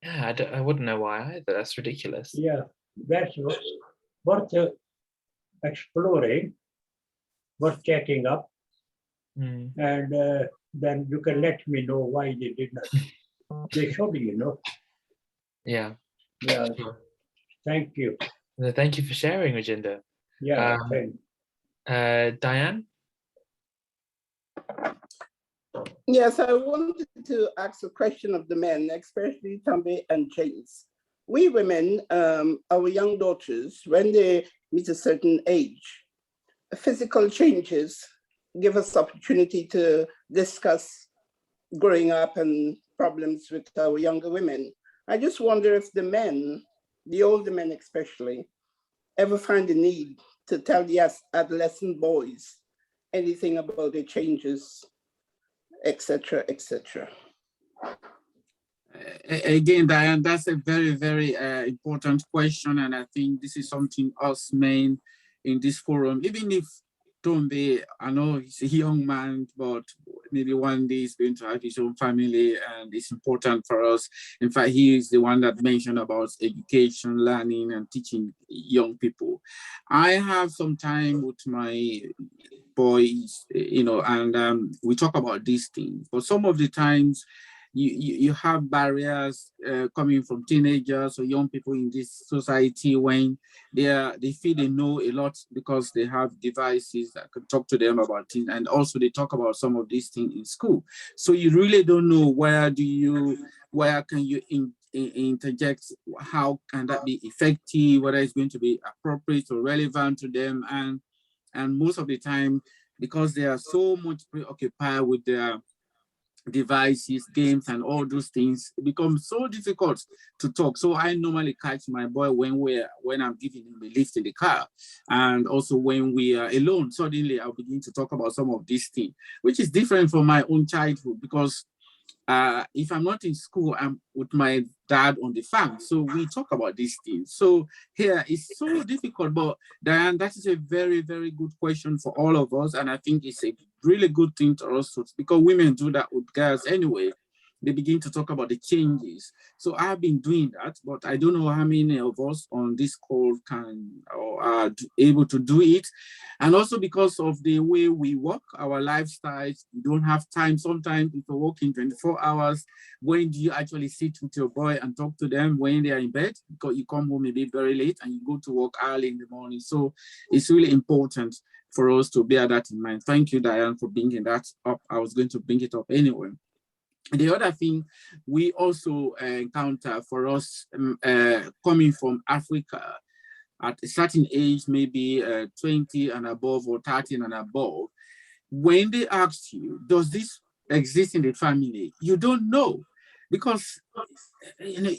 Yeah, I wouldn't know why either. That's ridiculous. Yeah, that's worth exploring, worth checking up. Mm. And then you can let me know why they did not. They should, you know. Yeah. Yeah. Sure. Thank you. Thank you for sharing, Rajinder. Yeah. Diane? Yes, I wanted to ask a question of the men, especially Tambe and James. We women, our young daughters, when they meet a certain age, physical changes give us opportunity to discuss growing up and problems with our younger women. I just wonder if the men, the older men especially, ever find the need to tell the adolescent boys anything about the changes, etc., etc. Again, Diane, that's a very, very important question. And I think this is something us men in this forum, even if Tombe, I know he's a young man, but maybe one day he's going to have his own family and it's important for us. In fact, he is the one that mentioned about education, learning and teaching young people. I have some time with my boys, you know, and we talk about these things, but some of the times you have barriers coming from teenagers or young people in this society when they feel they know a lot because they have devices that can talk to them about things, and also they talk about some of these things in school. So you really don't know where can you interject, how can that be effective, whether it's going to be appropriate or relevant to them, and most of the time, because they are so much preoccupied with their devices, games, and all those things, it becomes so difficult to talk. So I normally catch my boy when I'm giving him a lift in the car, and also when we are alone. Suddenly, I'll begin to talk about some of these things, which is different from my own childhood because if I'm not in school, I'm with my dad on the farm. So we talk about these things. So here it's so difficult, but Diane, that is a very, very good question for all of us. And I think it's a really good thing to us because women do that with girls anyway. They begin to talk about the changes. So I've been doing that, but I don't know how many of us on this call can or are able to do it. And also because of the way we work, our lifestyles, we don't have time. Sometimes if you're working 24 hours, when do you actually sit with your boy and talk to them when they are in bed? Because you come home maybe very late and you go to work early in the morning. So it's really important for us to bear that in mind. Thank you, Diane, for bringing that up. I was going to bring it up anyway. The other thing we also encounter for us coming from Africa at a certain age, maybe 20 and above or 13 and above, when they ask you, does this exist in the family? You don't know because, you know,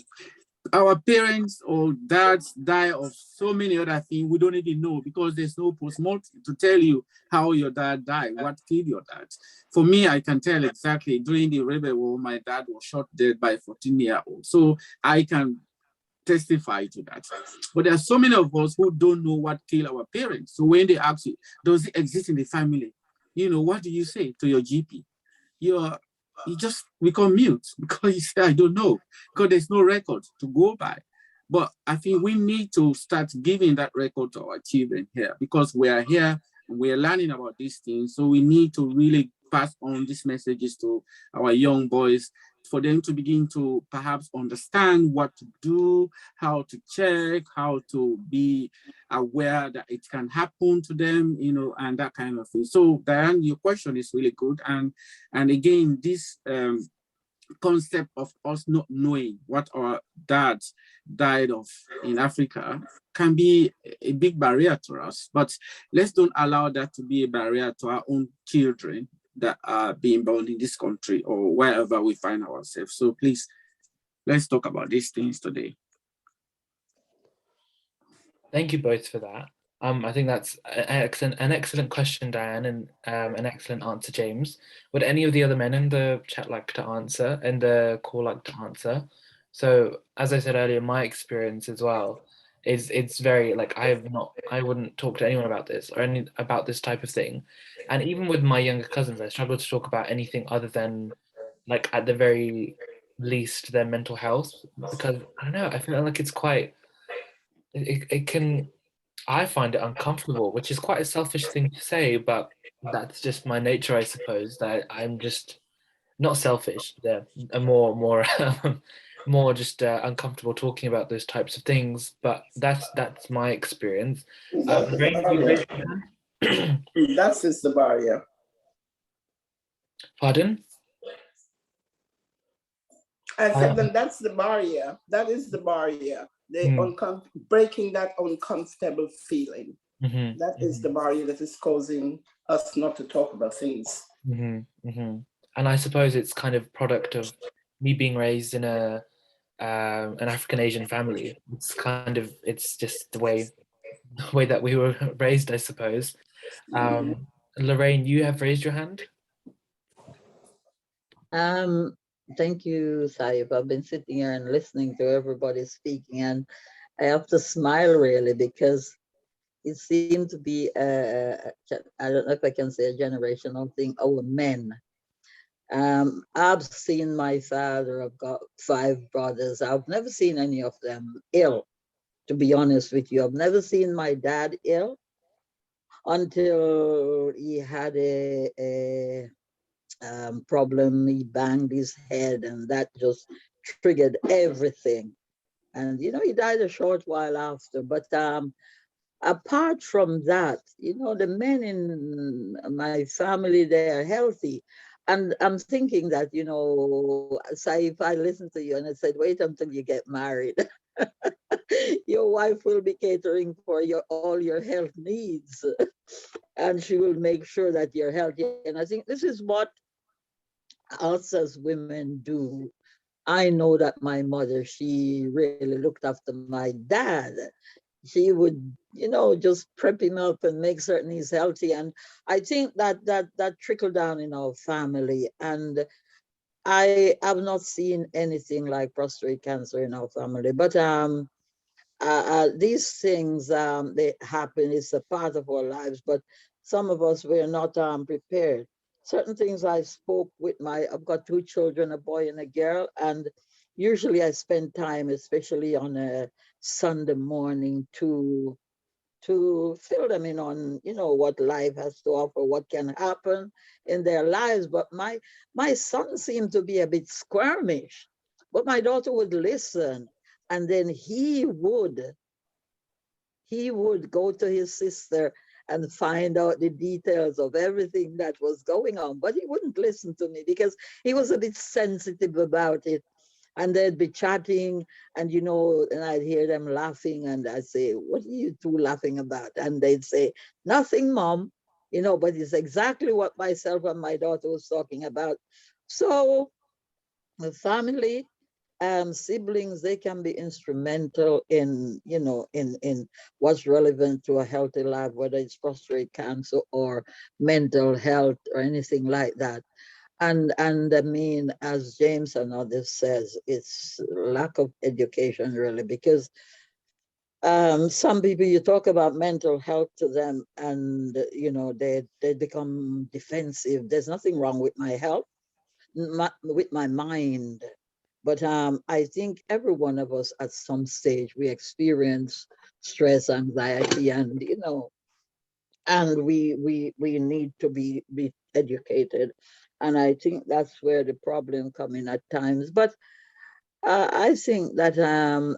our parents or dads die of so many other things we don't even know, because there's no postmortem to tell you how your dad died, what killed your dad. For me, I can tell exactly during the rebel war, my dad was shot dead by a 14-year-old. So I can testify to that. But there are so many of us who don't know what killed our parents. So when they ask you, does it exist in the family? You know, what do you say to your GP? You just become mute because you say, I don't know, because there's no record to go by. But I think we need to start giving that record to our children here, because we are here and we are learning about these things. So we need to really pass on these messages to our young boys, for them to begin to perhaps understand what to do, how to check, how to be aware that it can happen to them, you know, and that kind of thing. So Diane, your question is really good. And again, this concept of us not knowing what our dads died of in Africa can be a big barrier to us, but let's don't allow that to be a barrier to our own children that are being born in this country or wherever we find ourselves. So please, let's talk about these things today. Thank you both for that. I think that's an excellent question, Diane, and an excellent answer, James. Would any of the other men in the chat like to answer, and the call like to answer? So as I said earlier, my experience as well is it's very like I wouldn't talk to anyone about this or about this type of thing. And even with my younger cousins, I struggle to talk about anything other than like at the very least their mental health, because I don't know, I feel like it's quite it can, I find it uncomfortable, which is quite a selfish thing to say, but that's just my nature, I suppose, that I'm just not selfish, more more just uncomfortable talking about those types of things, but that's my experience. Rain, you raised your hand? That's just the barrier. Pardon? I said then that's the barrier. That is the barrier. Breaking that uncomfortable feeling. That is the barrier that is causing us not to talk about things. And I suppose it's kind of product of me being raised in an African Asian family. It's just the way that we were raised, I suppose. Lorraine, you have raised your hand. Thank you, Saif. I've been sitting here and listening to everybody speaking, and I have to smile really, because it seemed to be I don't know if I can say a generational thing. Our men. I've seen my father. I've got 5 brothers. I've never seen any of them ill, to be honest with you. I've never seen my dad ill until he had a problem. He banged his head, and that just triggered everything. And you know, he died a short while after. But apart from that, you know, the men in my family, they are healthy. And I'm thinking that, you know, Saif, I listened to you and I said, wait until you get married. Your wife will be catering for all your health needs, and she will make sure that you're healthy. And I think this is what us as women do. I know that my mother, she really looked after my dad. She would, you know, just prep him up and make certain he's healthy. And I think that trickled down in our family. And I have not seen anything like prostate cancer in our family. But these things, they happen. It's a part of our lives. But some of us, we're not prepared. Certain things I spoke with I've got 2 children, a boy and a girl. And usually I spend time, especially on a Sunday morning, to fill them in on, you know, what life has to offer, what can happen in their lives. But my son seemed to be a bit squirmish, but my daughter would listen, and then he would go to his sister and find out the details of everything that was going on. But he wouldn't listen to me because he was a bit sensitive about it. And they'd be chatting, and you know, and I'd hear them laughing, and I'd say, what are you 2 laughing about? And they'd say, nothing, Mom. You know, but it's exactly what myself and my daughter was talking about. So the family, siblings, they can be instrumental in, in what's relevant to a healthy life, whether it's prostate cancer or mental health or anything like that. And I mean, as James and others says, it's lack of education really, because some people, you talk about mental health to them and, they become defensive. There's nothing wrong with my health, with my mind. But I think every one of us at some stage, we experience stress, anxiety, and, and we need to be educated. And I think that's where the problem come in at times. But I think that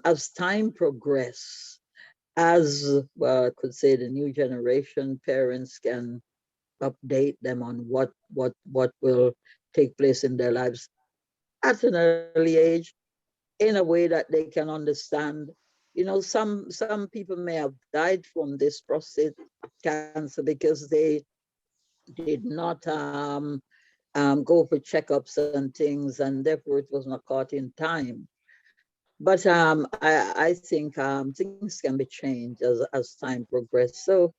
as time progresses, as well, I could say the new generation, parents can update them on what will take place in their lives at an early age, in a way that they can understand. Some people may have died from this prostate cancer because they did not go for checkups and things, and therefore it was not caught in time. But I think things can be changed as time progresses. So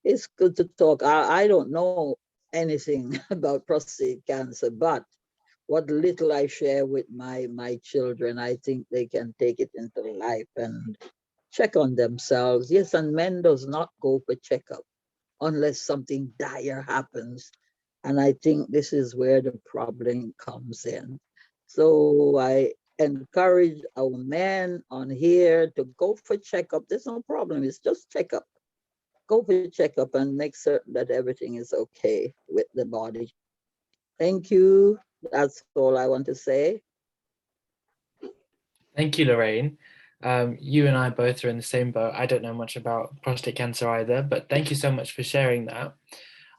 it's good to talk. I don't know anything about prostate cancer, but what little I share with my children, I think they can take it into life and check on themselves. Yes, and men does not go for checkup unless something dire happens. And I think this is where the problem comes in. So I encourage our men on here to go for checkup. There's no problem. It's just checkup. Go for checkup and make certain that everything is okay with the body. Thank you. That's all I want to say. Thank you, Lorraine. You and I both are in the same boat. I don't know much about prostate cancer either, but thank you so much for sharing that.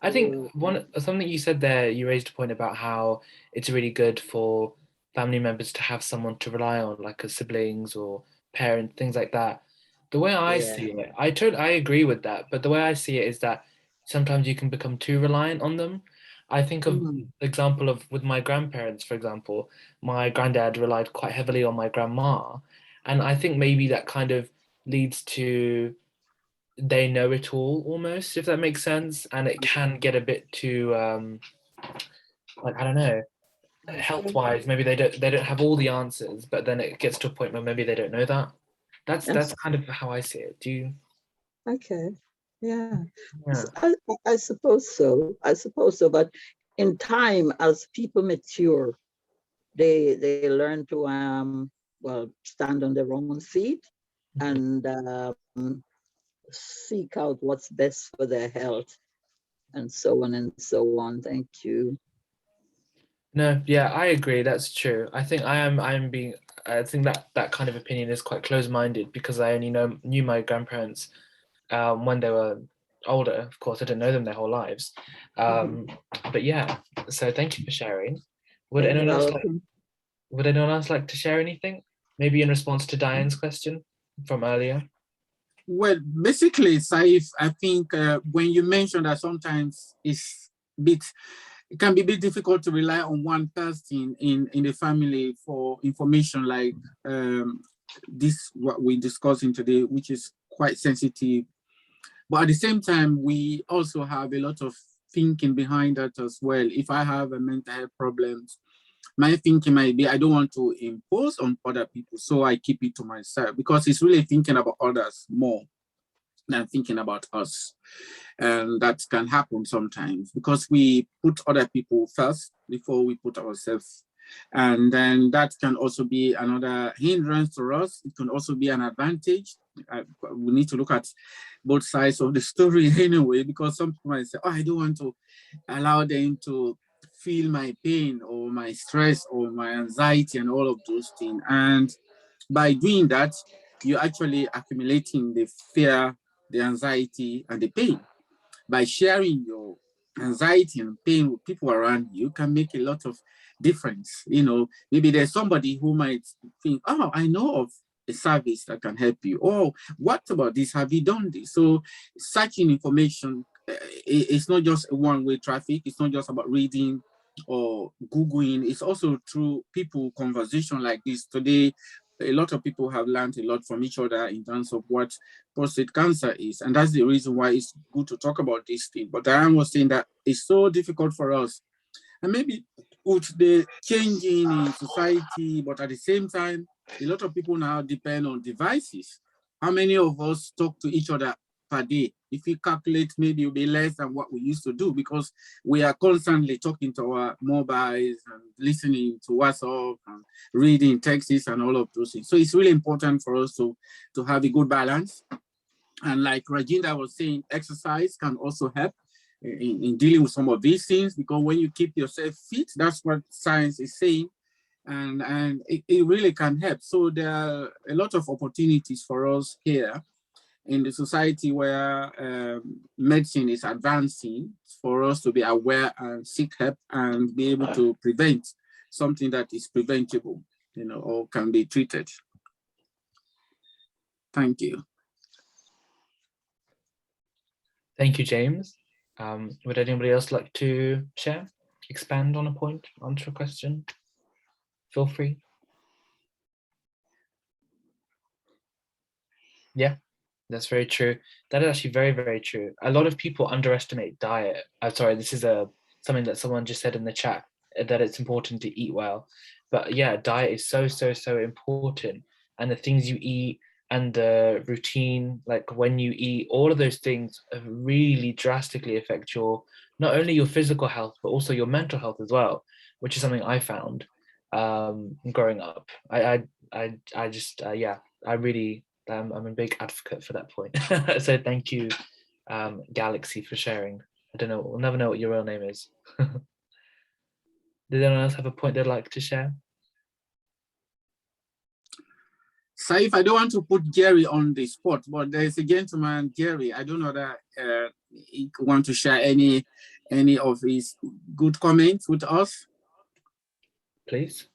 I think something you said there, you raised a point about how it's really good for family members to have someone to rely on, like a siblings or parent, things like that. The way I see it, I agree with that, but the way I see it is that sometimes you can become too reliant on them. I think of the example of with my grandparents, for example, my granddad relied quite heavily on my grandma. And I think maybe that kind of leads to they know it all almost, if that makes sense. And it can get a bit too like, I don't know, health wise, maybe they don't have all the answers, but then it gets to a point where maybe they don't know that. That's kind of how I see it. Do you? Okay. Yeah. I suppose so. I suppose so. But in time, as people mature, they learn to stand on their own feet and seek out what's best for their health, and so on and so on. Thank you. No, yeah, I agree. That's true. I think I think that kind of opinion is quite close-minded because I only knew my grandparents when they were older. Of course, I didn't know them their whole lives. But yeah, so thank you for sharing. Would anyone else like to share anything? Maybe in response to Diane's question from earlier? Well, basically, Saif, I think when you mentioned that sometimes it can be a bit difficult to rely on one person in the family for information like this, what we're discussing today, which is quite sensitive. But at the same time, we also have a lot of thinking behind that as well. If I have a mental health problems, my thinking might be, I don't want to impose on other people, so I keep it to myself because it's really thinking about others more than thinking about us. And that can happen sometimes because we put other people first before we put ourselves. And then that can also be another hindrance to us. It can also be an advantage. We need to look at both sides of the story anyway, because some people might say, oh, I don't want to allow them to feel my pain or my stress or my anxiety and all of those things. And by doing that, you're actually accumulating the fear, the anxiety, and the pain. By sharing your anxiety and pain with people around you can make a lot of difference. Maybe there's somebody who might think, oh, I know of a service that can help you. Oh, what about this? Have you done this? So searching information, it's not just a one-way traffic. It's not just about reading or Googling. It's also through people conversation like this. Today, a lot of people have learned a lot from each other in terms of what prostate cancer is. And that's the reason why it's good to talk about this thing. But Diane was saying that it's so difficult for us. And maybe with the changing in society, but at the same time, a lot of people now depend on devices. How many of us talk to each other per day? If we calculate, maybe it'll be less than what we used to do because we are constantly talking to our mobiles and listening to WhatsApp and reading texts and all of those things. So it's really important for us to have a good balance. And like Rajinda was saying, exercise can also help in dealing with some of these things, because when you keep yourself fit, that's what science is saying, and it really can help. So there are a lot of opportunities for us here in the society where medicine is advancing, for us to be aware and seek help and be able to prevent something that is preventable, or can be treated. Thank you. Thank you, James. Would anybody else like to share, expand on a point, answer a question? Feel free. Yeah, that's very true. That is actually very, very true. A lot of people underestimate diet. I'm sorry, this is something that someone just said in the chat, that it's important to eat well. But yeah, diet is so, so, so important. And the things you eat and the routine, like when you eat, all of those things really drastically affect not only your physical health, but also your mental health as well, which is something I found growing up. I'm a big advocate for that point. So thank you, Galaxy, for sharing. I don't know, we'll never know what your real name is. Did anyone else have a point they'd like to share? Saif, I don't want to put Gary on the spot, but there's a gentleman, Gary. I don't know that he want to share any of his good comments with us. Please.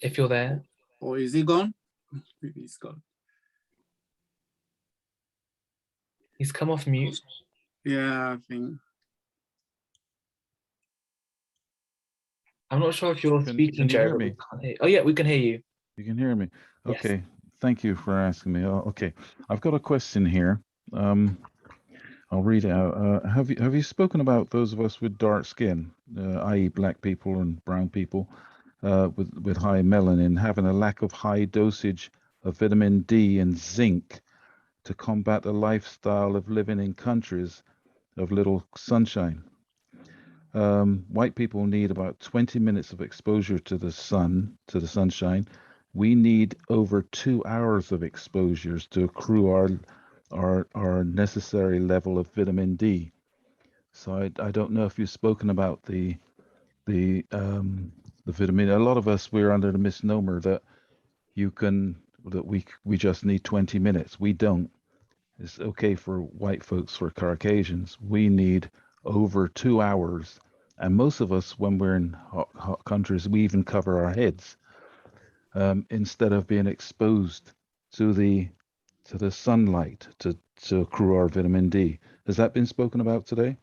If you're there. Or is he gone? Maybe he's gone. He's come off mute. Yeah, I think. I'm not sure if you're speaking, can you Jerry. hear me? Oh yeah, we can hear you. You can hear me. Yes. Okay. Thank you for asking me. Okay. I've got a question here. I'll read it out. Have you spoken about those of us with dark skin, i.e. black people and brown people with high melanin, having a lack of high dosage of vitamin D and zinc to combat the lifestyle of living in countries of little sunshine? White people need about 20 minutes of exposure to the sunshine. We need over 2 hours of exposures to accrue our necessary level of vitamin D. So I don't know if you've spoken about the vitamin. A lot of us, we're under the misnomer that we just need 20 minutes. We don't. It's okay for white folks, for Caucasians. We need over 2 hours. And most of us, when we're in hot countries, we even cover our heads instead of being exposed to the sunlight to accrue our vitamin D. Has that been spoken about today?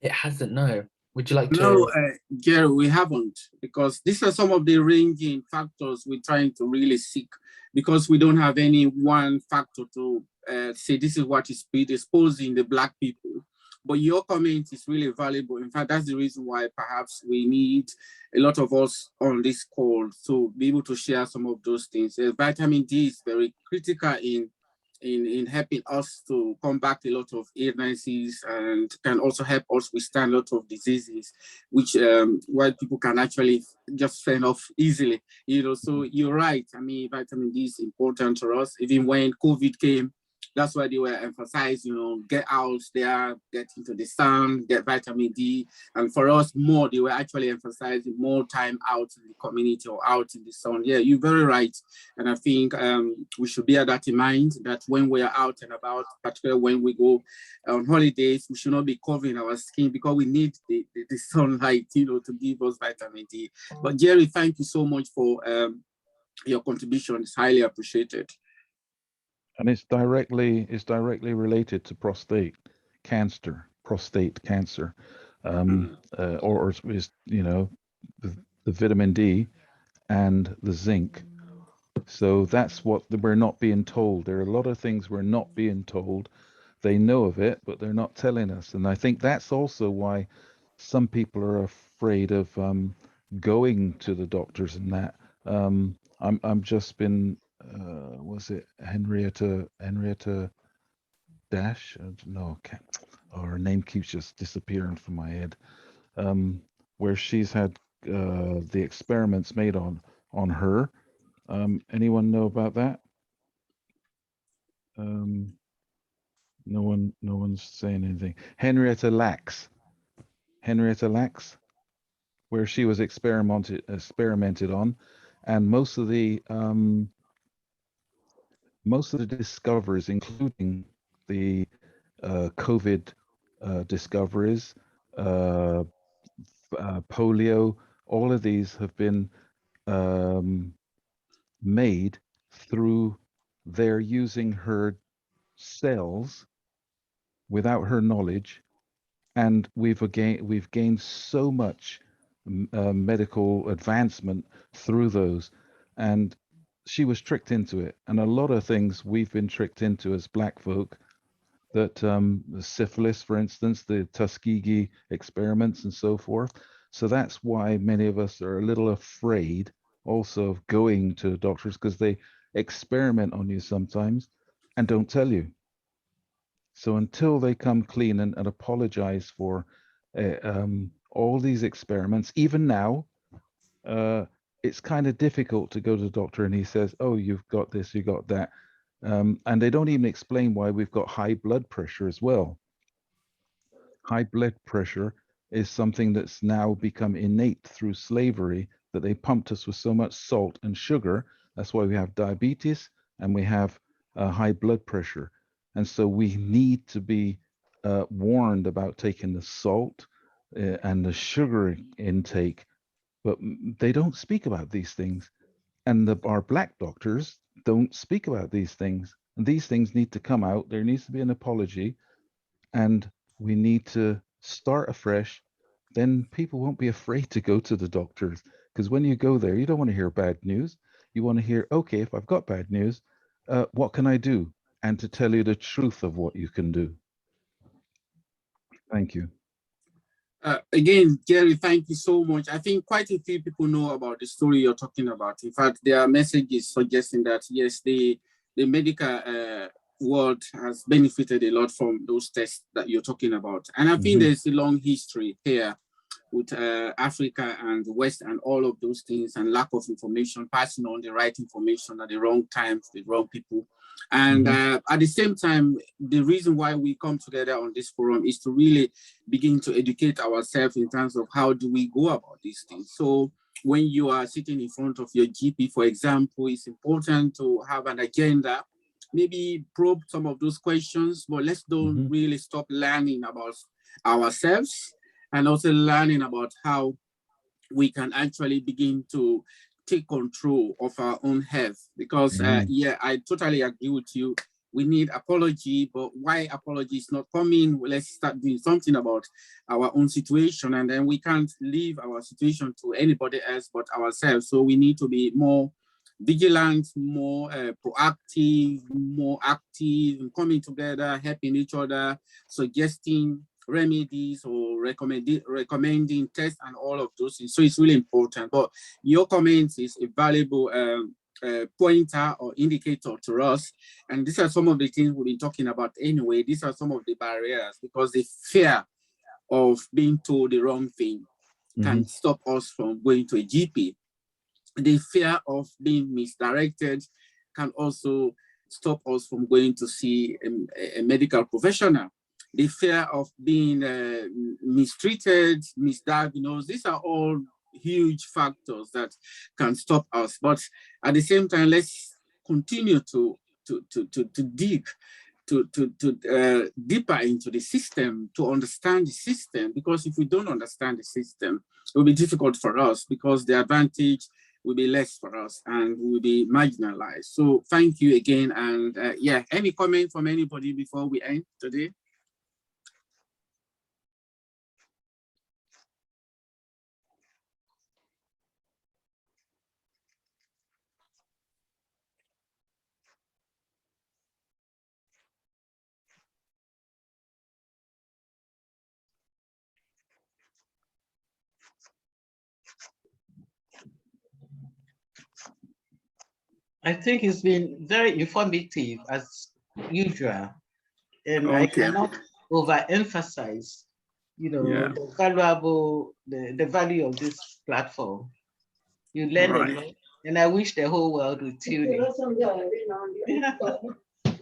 It hasn't, no. Would you like to? No, Gary, we haven't, because these are some of the ranging factors we're trying to really seek, because we don't have any one factor to say this is what is predisposing the Black people. But your comment is really valuable. In fact, that's the reason why perhaps we need a lot of us on this call to be able to share some of those things. Vitamin D is very critical in helping us to combat a lot of illnesses, and can also help us withstand a lot of diseases, which white people can actually just fend off easily. So you're right. I mean, vitamin D is important for us. Even when COVID came, that's why they were emphasizing, get out there, get into the sun, get vitamin D. And for us, they were actually emphasizing more time out in the community or out in the sun. Yeah, you're very right. And I think we should bear that in mind, that when we are out and about, particularly when we go on holidays, we should not be covering our skin, because we need the sunlight, to give us vitamin D. But Jerry, thank you so much for your contribution. It's highly appreciated. And it's directly related to prostate cancer. prostate cancer, or is, you know, the vitamin D and the zinc. So that's what we're not being told. There are a lot of things we're not being told. They know of it, but they're not telling us. And I think that's also why some people are afraid of going to the doctors and that. I'm just been, was it Henrietta Dash? No, her name keeps just disappearing from my head. Where she's had the experiments made on her. Anyone know about that? No one's saying anything. Henrietta Lacks, where she was experimented on, and most of the discoveries, including the COVID discoveries, polio, all of these have been made through their using her cells without her knowledge, and we've gained so much medical advancement through those, and she was tricked into it. And a lot of things we've been tricked into as Black folk, that syphilis, for instance, the Tuskegee experiments and so forth. So that's why many of us are a little afraid also of going to doctors, because they experiment on you sometimes and don't tell you. So until they come clean and apologize for all these experiments, even now, it's kind of difficult to go to the doctor and he says, oh, you've got this, you got that. And they don't even explain why we've got high blood pressure as well. High blood pressure is something that's now become innate through slavery, that they pumped us with so much salt and sugar. That's why we have diabetes and we have high blood pressure. And so we need to be warned about taking the salt and the sugar intake, but they don't speak about these things. And our Black doctors don't speak about these things. And these things need to come out. There needs to be an apology, and we need to start afresh. Then people won't be afraid to go to the doctors, because when you go there, you don't want to hear bad news. You want to hear, okay, if I've got bad news, what can I do? And to tell you the truth of what you can do. Thank you. Again, Gary, thank you so much. I think quite a few people know about the story you're talking about. In fact, there are messages suggesting that, yes, the medical world has benefited a lot from those tests that you're talking about. And I think there's a long history here with Africa and the West and all of those things, and lack of information, passing on the right information at the wrong time to the wrong people. And at the same time, the reason why we come together on this forum is to really begin to educate ourselves in terms of how do we go about these things. So when you are sitting in front of your GP, for example, it's important to have an agenda, maybe probe some of those questions, but let's don't really stop learning about ourselves, and also learning about how we can actually begin to take control of our own health. Because yeah, I totally agree with you. We need apology, but why apology is not coming? Well, let's start doing something about our own situation, and then we can't leave our situation to anybody else but ourselves. So we need to be more vigilant, more proactive, more active, and coming together, helping each other, suggesting remedies or recommending tests and all of those things. So it's really important. But your comments is a valuable pointer or indicator to us. And these are some of the things we've been talking about anyway. These are some of the barriers, because the fear of being told the wrong thing can stop us from going to a GP. The fear of being misdirected can also stop us from going to see a medical professional. The fear of being mistreated, misdiagnosed, these are all huge factors that can stop us. But at the same time, let's continue to dig deeper into the system, to understand the system, because if we don't understand the system, it will be difficult for us, because the advantage will be less for us and we will be marginalized. So thank you again. And yeah, any comment from anybody before we end today? I think it's been very informative as usual. And I Okay. cannot overemphasize, you know, Yeah. the value of this platform. You learn Right. a lot, and I wish the whole world would tune in.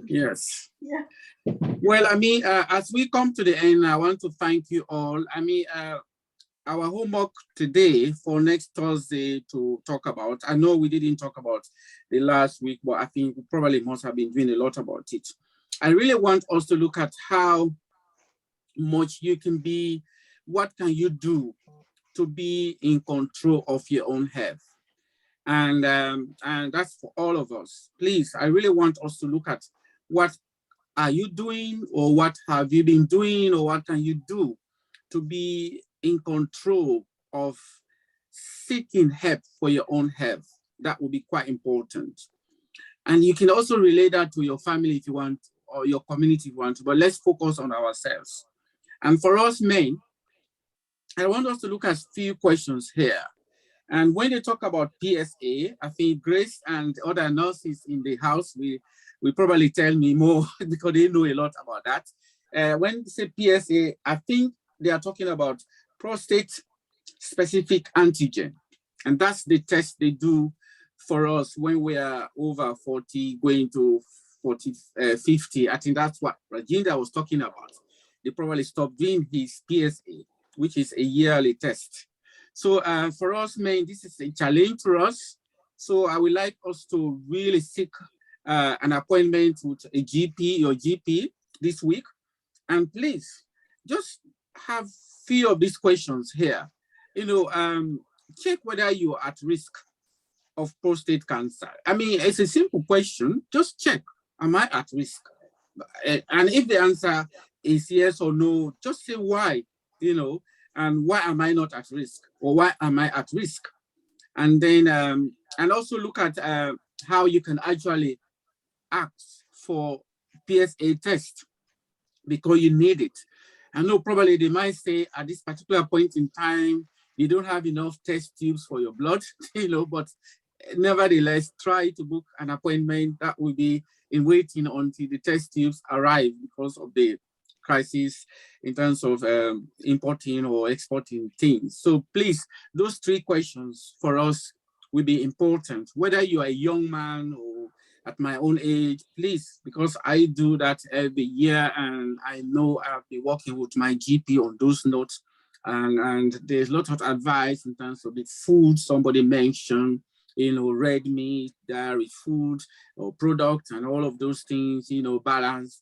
Yes. Yeah. Well, I mean, as we come to the end, I want to thank you all. I mean, our homework today for next Thursday to talk about, I know we didn't talk about the last week, but I think we probably must have been doing a lot about it. I really want us to look at how much you can be, what can you do to be in control of your own health. And that's for all of us. Please, I really want us to look at what are you doing, or what have you been doing, or what can you do to be in control of seeking help for your own health. That will be quite important. And you can also relate that to your family if you want, or your community if you want, but let's focus on ourselves. And for us men, I want us to look at a few questions here. And when they talk about PSA, I think Grace and other nurses in the house will probably tell me more because they know a lot about that. When they say PSA, I think they are talking about prostate specific antigen. And that's the test they do for us when we are over 40, going to 40, 50. I think that's what Rajinda was talking about. They probably stopped doing his PSA, which is a yearly test. So for us men, this is a challenge for us. So I would like us to really seek an appointment with a GP, your GP this week. And please just have few of these questions here. You know, check whether you are at risk of prostate cancer. I mean, it's a simple question. Just check, am I at risk? And if the answer is yes or no, just say why, you know, and why am I not at risk, or why am I at risk? And then, and also look at how you can actually ask for PSA test because you need it. I know probably they might say at this particular point in time, you don't have enough test tubes for your blood, you know, but nevertheless, try to book an appointment that will be in waiting until the test tubes arrive because of the crisis in terms of importing or exporting things. So please, those three questions for us will be important, whether you are a young man or at my own age, please, because I do that every year and I know I'll be working with my GP on those notes. And there's a lot of advice in terms of the food somebody mentioned, you know, red meat, dairy food or products and all of those things, you know, balance,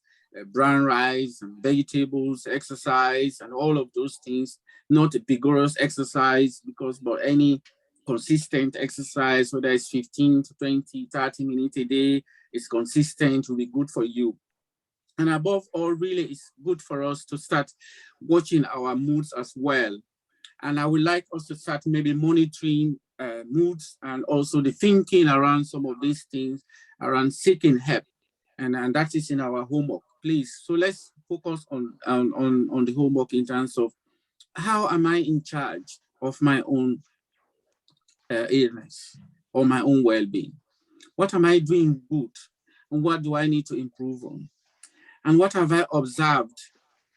brown rice and vegetables, exercise and all of those things, not a vigorous exercise but any consistent exercise, whether it's 15 to 20, 30 minutes a day, is consistent, will be good for you. And above all, really, it's good for us to start watching our moods as well. And I would like us to start maybe monitoring moods and also the thinking around some of these things, around seeking help. And that is in our homework, please. So let's focus on the homework in terms of how am I in charge of my own illness or my own well-being? What am I doing good? And what do I need to improve on? And what have I observed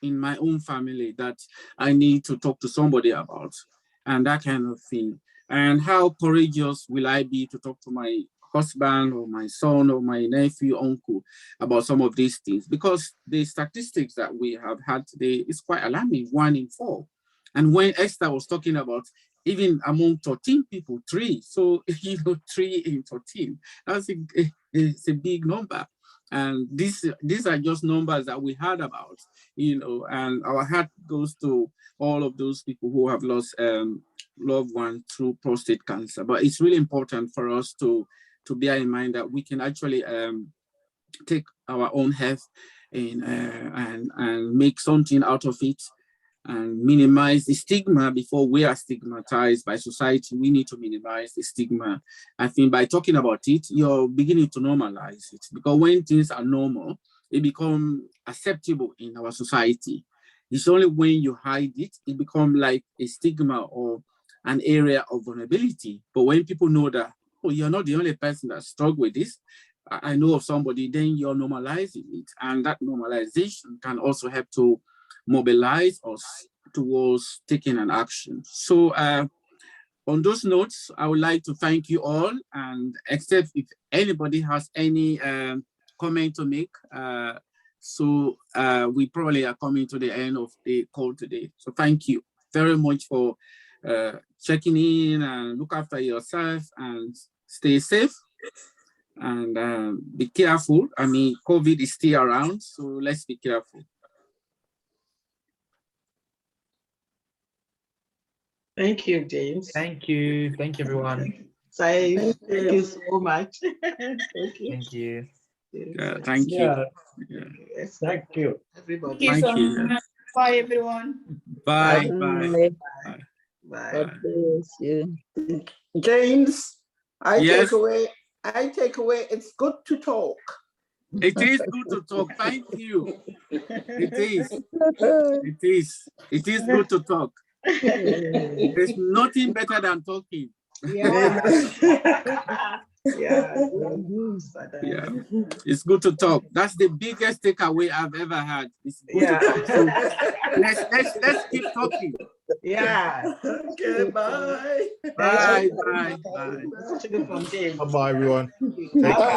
in my own family that I need to talk to somebody about? And that kind of thing. And how courageous will I be to talk to my husband or my son or my nephew, uncle about some of these things? Because the statistics that we have had today is quite alarming, 1 in 4. And when Esther was talking about even among 13 people, 3. So, you know, 3 in 13, that's it's a big number. And these are just numbers that we heard about, you know, and our heart goes to all of those people who have lost loved ones through prostate cancer. But it's really important for us to bear in mind that we can actually take our own health and make something out of it and minimize the stigma before we are stigmatized by society. We need to minimize the stigma. I think by talking about it, you're beginning to normalize it, because when things are normal, they become acceptable in our society. It's only when you hide it, it becomes like a stigma or an area of vulnerability. But when people know that oh, you're not the only person that struggle with this. I know of somebody, then you're normalizing it. And that normalization can also help to mobilize us towards taking an action. So on those notes, I would like to thank you all, and except if anybody has any comment to make. We probably are coming to the end of the call today. So thank you very much for checking in, and look after yourself and stay safe and be careful. I mean, COVID is still around, so let's be careful. Thank you, James. Thank you. Thank you, everyone. Thank you so much. Thank you. Thank you. Yeah, thank you. Yeah, Yes, thank you. everybody. Thank you Thank so you. much. Bye, everyone. Bye. Bye. Bye. Bye. God bless you. James, I Yes. take away, it's good to talk. It is good to talk. Thank you. It is. It is. It is good to talk. There's nothing better than talking. Yeah. Yeah. Yeah. It's good to talk. That's the biggest takeaway I've ever had. It's good Yeah. to talk. So let's keep talking. Yeah. Okay, bye. Bye. Bye. Bye. Such a good from James. Bye-bye, everyone. Thank you. Take care.